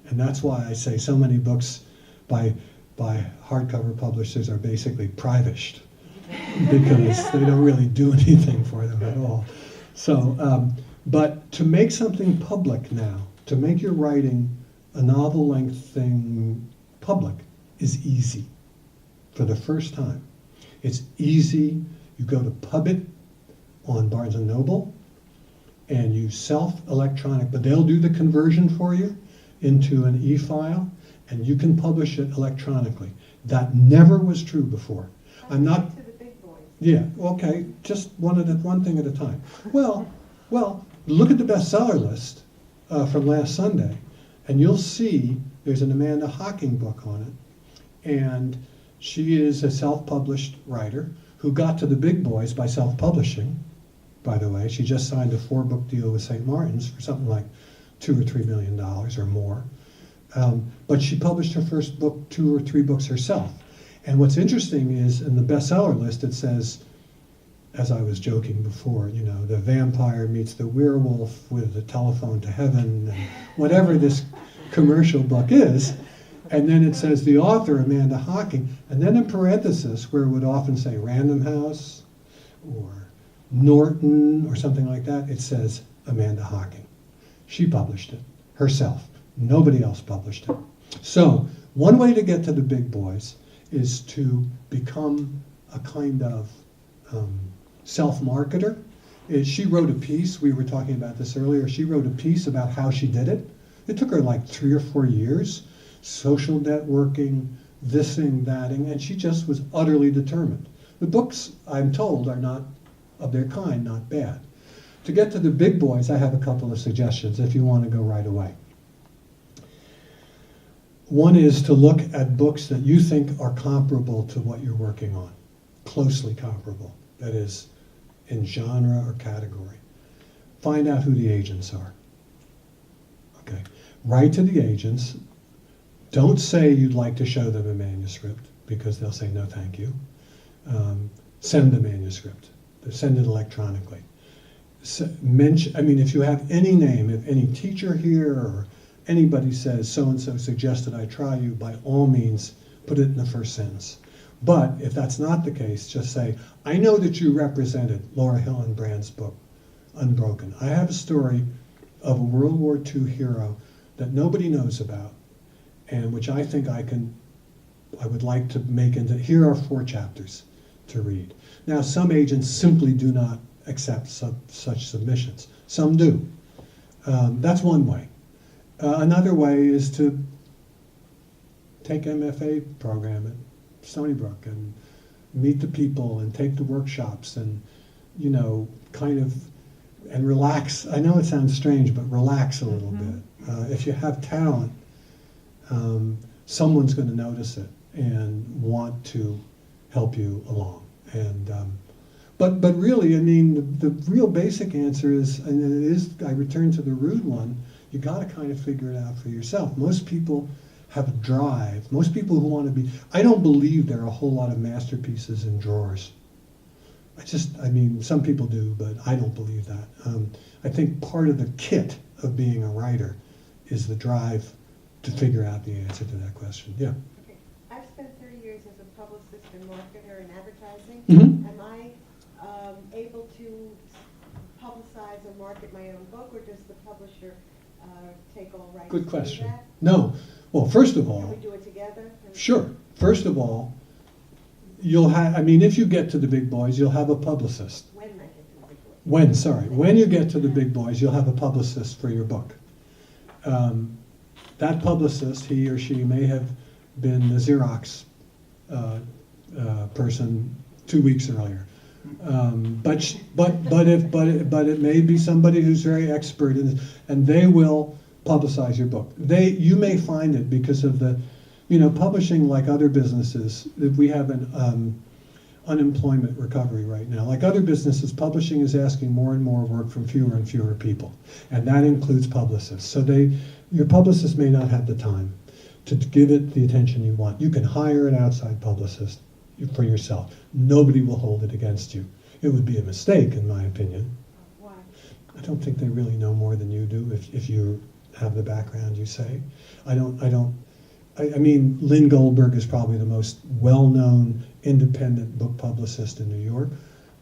And that's why I say so many books by hardcover publishers are basically privished, because they don't really do anything for them at all. So, but to make something public now, to make your writing a novel-length thing public is easy for the first time. It's easy. You go to Pubit on Barnes & Noble, and you self-electronic, but they'll do the conversion for you into an e-file, and you can publish it electronically. That never was true before. I'm not... To the big boys. Yeah, okay, just one thing at a time. Well, look at the bestseller list from last Sunday, and you'll see there's an Amanda Hocking book on it, and she is a self-published writer who got to the big boys by self-publishing, by the way. She just signed a 4-book deal with St. Martin's for something like $2 or $3 million or more. But she published her first book, 2 or 3 books herself. And what's interesting is in the bestseller list it says, as I was joking before, you know, the vampire meets the werewolf with the telephone to heaven, and whatever this commercial book is. And then it says the author, Amanda Hocking, and then in parenthesis, where it would often say Random House or Norton or something like that, it says Amanda Hocking. She published it herself. Nobody else published it. So one way to get to the big boys is to become a kind of self-marketer. She wrote a piece, we were talking about this earlier, she wrote a piece about how she did it. It took her like 3 or 4 years, social networking, thising, thating, and she just was utterly determined. The books, I'm told, are not of their kind, not bad. To get to the big boys, I have a couple of suggestions if you want to go right away. One is to look at books that you think are comparable to what you're working on, closely comparable, that is, in genre or category. Find out who the agents are. Okay. Write to the agents. Don't say you'd like to show them a manuscript, because they'll say no thank you. Send the manuscript. Send it electronically. If you have any name, if any teacher here or anybody says so-and-so suggested I try you, by all means, put it in the first sentence. But if that's not the case, just say, I know that you represented Laura Hillenbrand's book, Unbroken. I have a story of a World War II hero that nobody knows about, and which I think I would like to make into, here are 4 chapters to read. Now, some agents simply do not accept such submissions. Some do. That's one way. Another way is to take MFA program at Stony Brook and meet the people and take the workshops and, you know, kind of, and relax. I know it sounds strange, but relax a little bit. If you have talent, someone's going to notice it and want to help you along. And but really, I mean, the real basic answer is, and it is, I return to the rude one, you got to kind of figure it out for yourself. Most people have a drive. Most people who want to be, I don't believe there are a whole lot of masterpieces in drawers. I mean, some people do, but I don't believe that. I think part of the kit of being a writer is the drive to figure out the answer to that question. Yeah. Okay. I've spent 30 years as a publicist and marketer in advertising. Mm-hmm. Am I able to publicize or market my own book, or does the publisher take all rights Good to question. do that? No. Well, first of Can all, we do it together? sure. First of all, you'll have, I mean, if you get to the big boys, you'll have a publicist. When I get to the big boys. When you get to the big boys, you'll have a publicist for your book. That publicist, he or she may have been the Xerox person 2 weeks earlier. But it may be somebody who's very expert in it, and they will publicize your book. You may find it because of the, you know, publishing, like other businesses, we have an unemployment recovery right now. Like other businesses, publishing is asking more and more work from fewer and fewer people, and that includes publicists. So your publicist may not have the time to give it the attention you want. You can hire an outside publicist for yourself. Nobody will hold it against you. It would be a mistake, in my opinion. Why? I don't think they really know more than you do if you have the background you say. I mean, Lynn Goldberg is probably the most well-known independent book publicist in New York,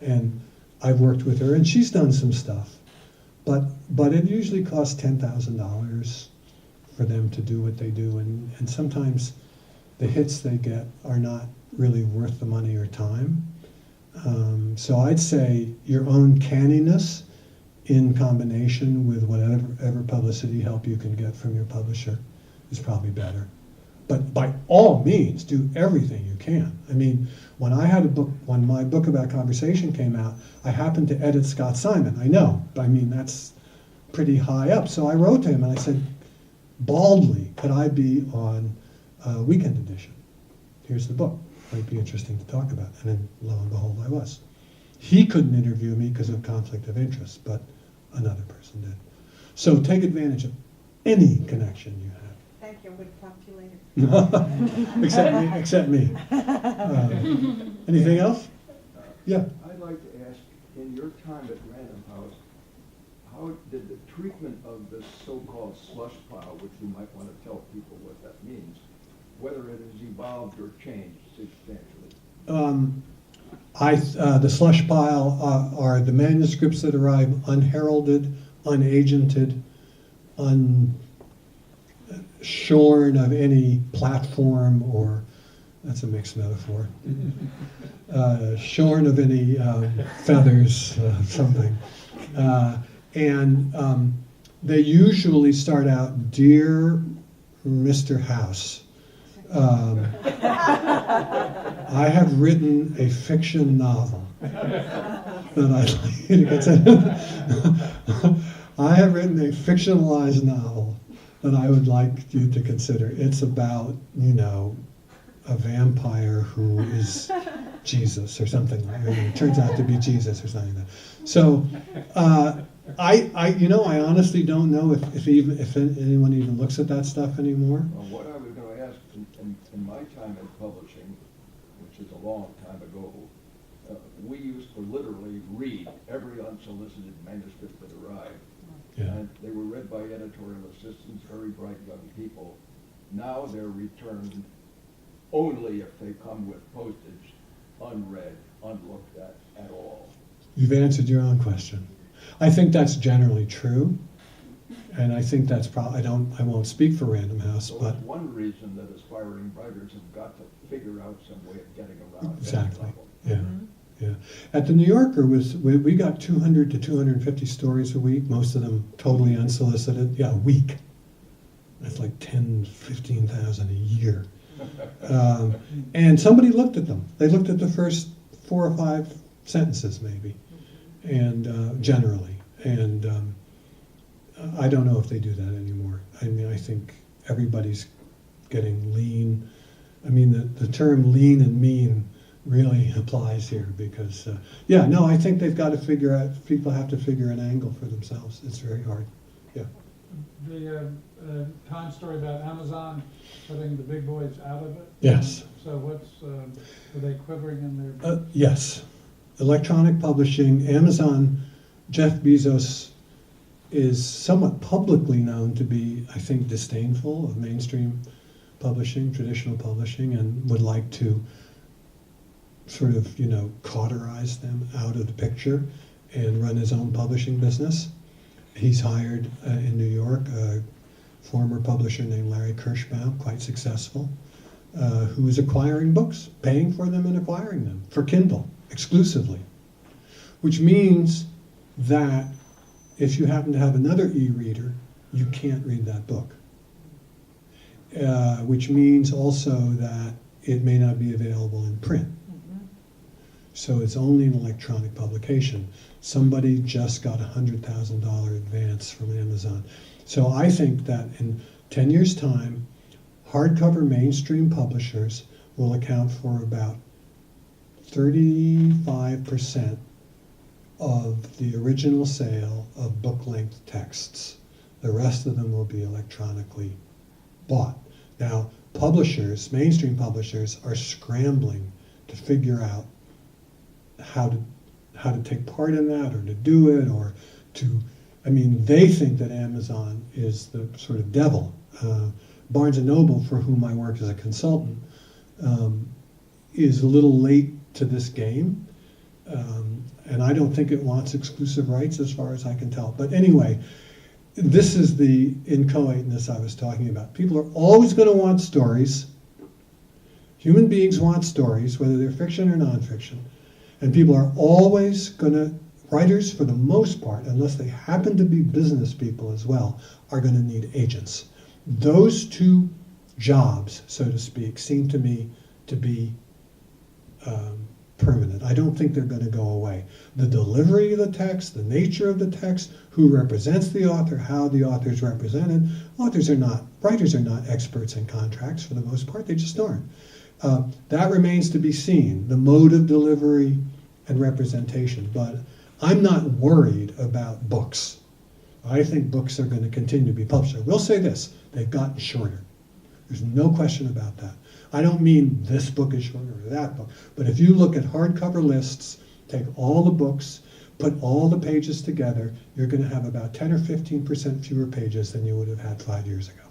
and I've worked with her, and she's done some stuff, but it usually costs $10,000 for them to do what they do, and sometimes the hits they get are not really worth the money or time. So I'd say your own canniness in combination with whatever publicity help you can get from your publisher is probably better. But by all means, do everything you can. I mean, when my book about conversation came out, I happened to edit Scott Simon. I know, I mean, that's pretty high up. So I wrote to him and I said, baldly, could I be on Weekend Edition? Here's the book. Might be interesting to talk about. And then lo and behold, I was. He couldn't interview me because of conflict of interest, but another person did. So take advantage of any connection you have. Thank you, we'll talk to you later. except me. Anything else? Yeah. I'd like to ask, in your time at Random House, how did the treatment of this so-called slush pile, which you might want to tell people what that means, whether it has evolved or changed substantially? The slush pile are the manuscripts that arrive unheralded, unagented, unshorn of any platform, or that's a mixed metaphor, shorn of any feathers, something. And they usually start out, "Dear Mr. House, I have written a fiction novel that I'd like you to consider." I have written a fictionalized novel that I would like you to consider. It's about, a vampire who is Jesus or something like that. It turns out to be Jesus or something like that. So I honestly don't know if anyone even looks at that stuff anymore. Well, what I was going to ask, in my time in publishing, which is a long time ago, we used to literally read every unsolicited manuscript that arrived. Yeah. And they were read by editorial assistants, very bright young people. Now they're returned only if they come with postage, unread, unlooked at all. You've answered your own question. I think that's generally true, and I think that's probably, I won't speak for Random House, So but it's one reason that aspiring writers have got to figure out some way of getting around that exactly, problem. yeah. Yeah. At the New Yorker, we got 200 to 250 stories a week, most of them totally unsolicited. Yeah, a week. That's like 10, 15,000 a year. And somebody looked at them. They looked at the first 4 or 5 sentences, maybe, and generally. And I don't know if they do that anymore. I mean, I think everybody's getting lean. I mean, the term lean and mean really applies here because, I think they've got to figure out, people have to figure an angle for themselves. It's very hard. Yeah. The Time story about Amazon putting the big boys out of it? Yes. So are they quivering in their... Yes. Electronic publishing, Amazon, Jeff Bezos is somewhat publicly known to be, I think, disdainful of mainstream publishing, traditional publishing, and would like to sort of, cauterize them out of the picture and run his own publishing business. He's hired in New York a former publisher named Larry Kirschbaum, quite successful, who is acquiring books, paying for them and acquiring them for Kindle exclusively, which means that if you happen to have another e-reader, you can't read that book, which means also that it may not be available in print. So it's only an electronic publication. Somebody just got a $100,000 advance from Amazon. So I think that in 10 years' time, hardcover mainstream publishers will account for about 35% of the original sale of book-length texts. The rest of them will be electronically bought. Now, publishers, mainstream publishers, are scrambling to figure out how to take part in that, or to do it, or to, they think that Amazon is the sort of devil. Barnes & Noble, for whom I work as a consultant, is a little late to this game, And I don't think it wants exclusive rights as far as I can tell. But anyway, this is the inchoateness I was talking about. People are always going to want stories. Human beings want stories, whether they're fiction or nonfiction. And people are always going to, writers for the most part, unless they happen to be business people as well, are going to need agents. Those two jobs, so to speak, seem to me to be permanent. I don't think they're going to go away. The delivery of the text, the nature of the text, who represents the author, how the author is represented. Writers are not experts in contracts for the most part. They just aren't. That remains to be seen, the mode of delivery and representation. But I'm not worried about books. I think books are going to continue to be published. I will say this, they've gotten shorter. There's no question about that. I don't mean this book is shorter or that book, but if you look at hardcover lists, take all the books, put all the pages together, you're going to have about 10 or 15% fewer pages than you would have had 5 years ago.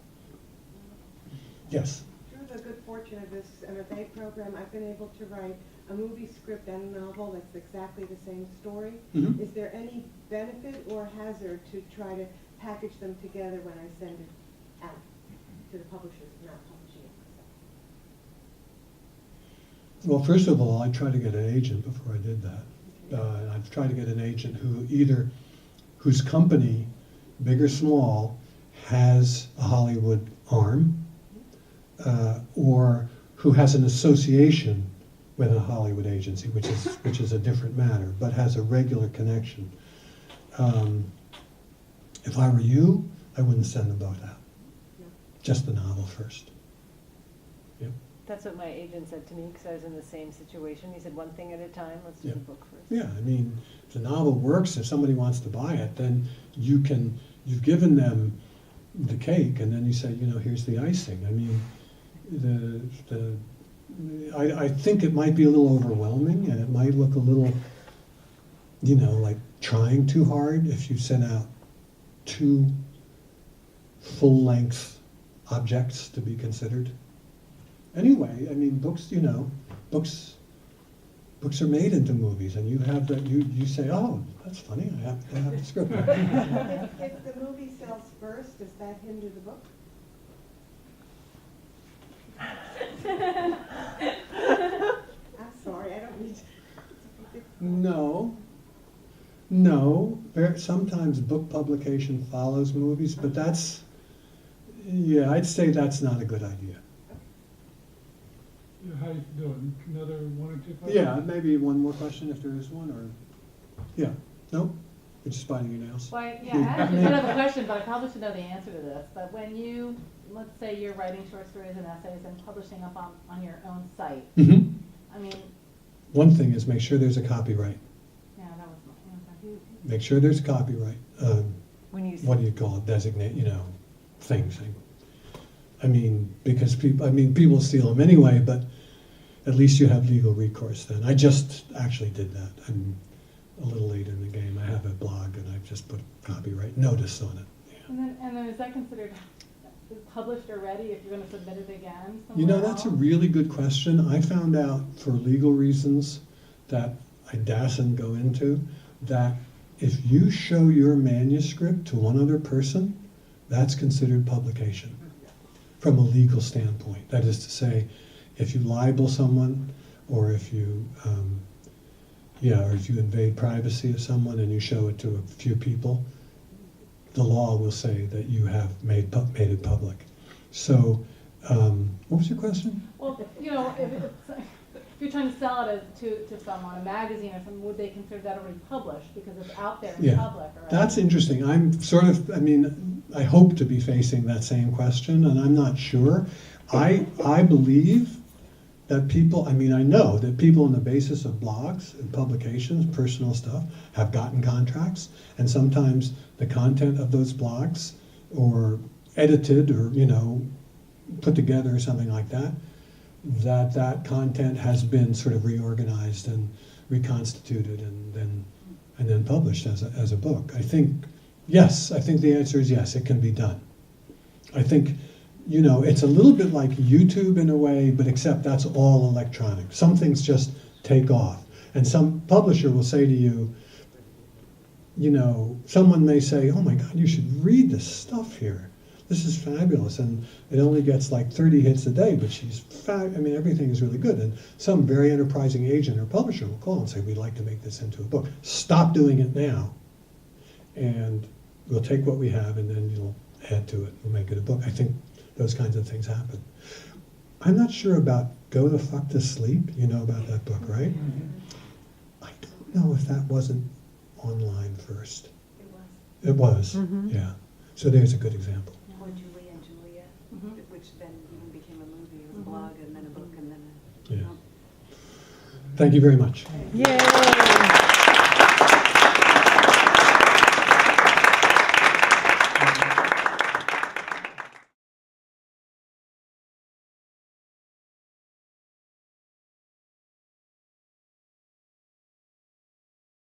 Yes? Through the good fortune of this MFA program, I've been able to write a movie script and a novel that's exactly the same story. Mhm. Is there any benefit or hazard to try to package them together when I send it out to the publishers, not publishing it myself? Well, first of all, I tried to get an agent before I did that. I've tried to get an agent whose company, big or small, has a Hollywood arm, or who has an association with a Hollywood agency, which is a different matter, but has a regular connection. If I were you, I wouldn't send them both out. No. Just the novel first. Yep. That's what my agent said to me, because I was in the same situation. He said, one thing at a time, let's do Yeah. the book first. Yeah, I mean, if the novel works, if somebody wants to buy it, then you've given them the cake, and then you say, here's the icing. I mean, I think it might be a little overwhelming, and it might look a little, like trying too hard if you sent out 2 full-length objects to be considered. Anyway, I mean, books are made into movies, and you have that. You say, "Oh, that's funny. I have the script." If the movie sells first, does that hinder the book? I'm sorry, I don't need to. No. Sometimes book publication follows movies, but I'd say that's not a good idea. How you doing? Another 1 or 2 questions? Yeah, maybe one more question if there is one, or no, you're just biting your nails. Well, I actually don't have a question, but I probably should know the answer to this. But when let's say you're writing short stories and essays and publishing up on your own site, Mm-hmm. I mean, One thing is make sure there's a copyright. yeah, that was my answer. Make sure there's a copyright. When you What do you call it? Designate, things. I mean, because people steal them anyway, but at least you have legal recourse then. I just actually did that. I'm a little late in the game. I have a blog and I've just put copyright notice on it. Yeah. And then is that considered published already if you're going to submit it again somewhere That's a else? really good question. I found out for legal reasons that I dasn't go into, that if you show your manuscript to one other person, that's considered publication from a legal standpoint. That is to say, if you libel someone, or if you, or if you invade privacy of someone and you show it to a few people, the law will say that you have made it public. So, what was your question? Well, if you're trying to sell it to someone, a magazine or something, would they consider that already published because it's out there in public already? That's interesting. I'm I hope to be facing that same question, and I'm not sure. I believe that I know that people on the basis of blogs and publications, personal stuff, have gotten contracts, and sometimes the content of those blogs, or edited, or, put together or something like that, that content has been sort of reorganized and reconstituted and then published as a book. I think the answer is yes, it can be done. I think, it's a little bit like YouTube in a way, but except that's all electronic. Some things just take off. And some publisher will say to you, you know, someone may say, oh my God, you should read this stuff here. This is fabulous. And it only gets like 30 hits a day, but I mean, everything is really good. And some very enterprising agent or publisher will call and say, we'd like to make this into a book. Stop doing it now. And we'll take what we have and then you'll add to it. We'll make it a book. I think those kinds of things happen. I'm not sure about Go the Fuck to Sleep. You know about that book, right? I don't know if that wasn't online first. It was, yeah. So there's a good example. Or Julie and Julia, which then even became a movie. It was a blog and then a book and then a... Yeah. Thank you very much. Yay!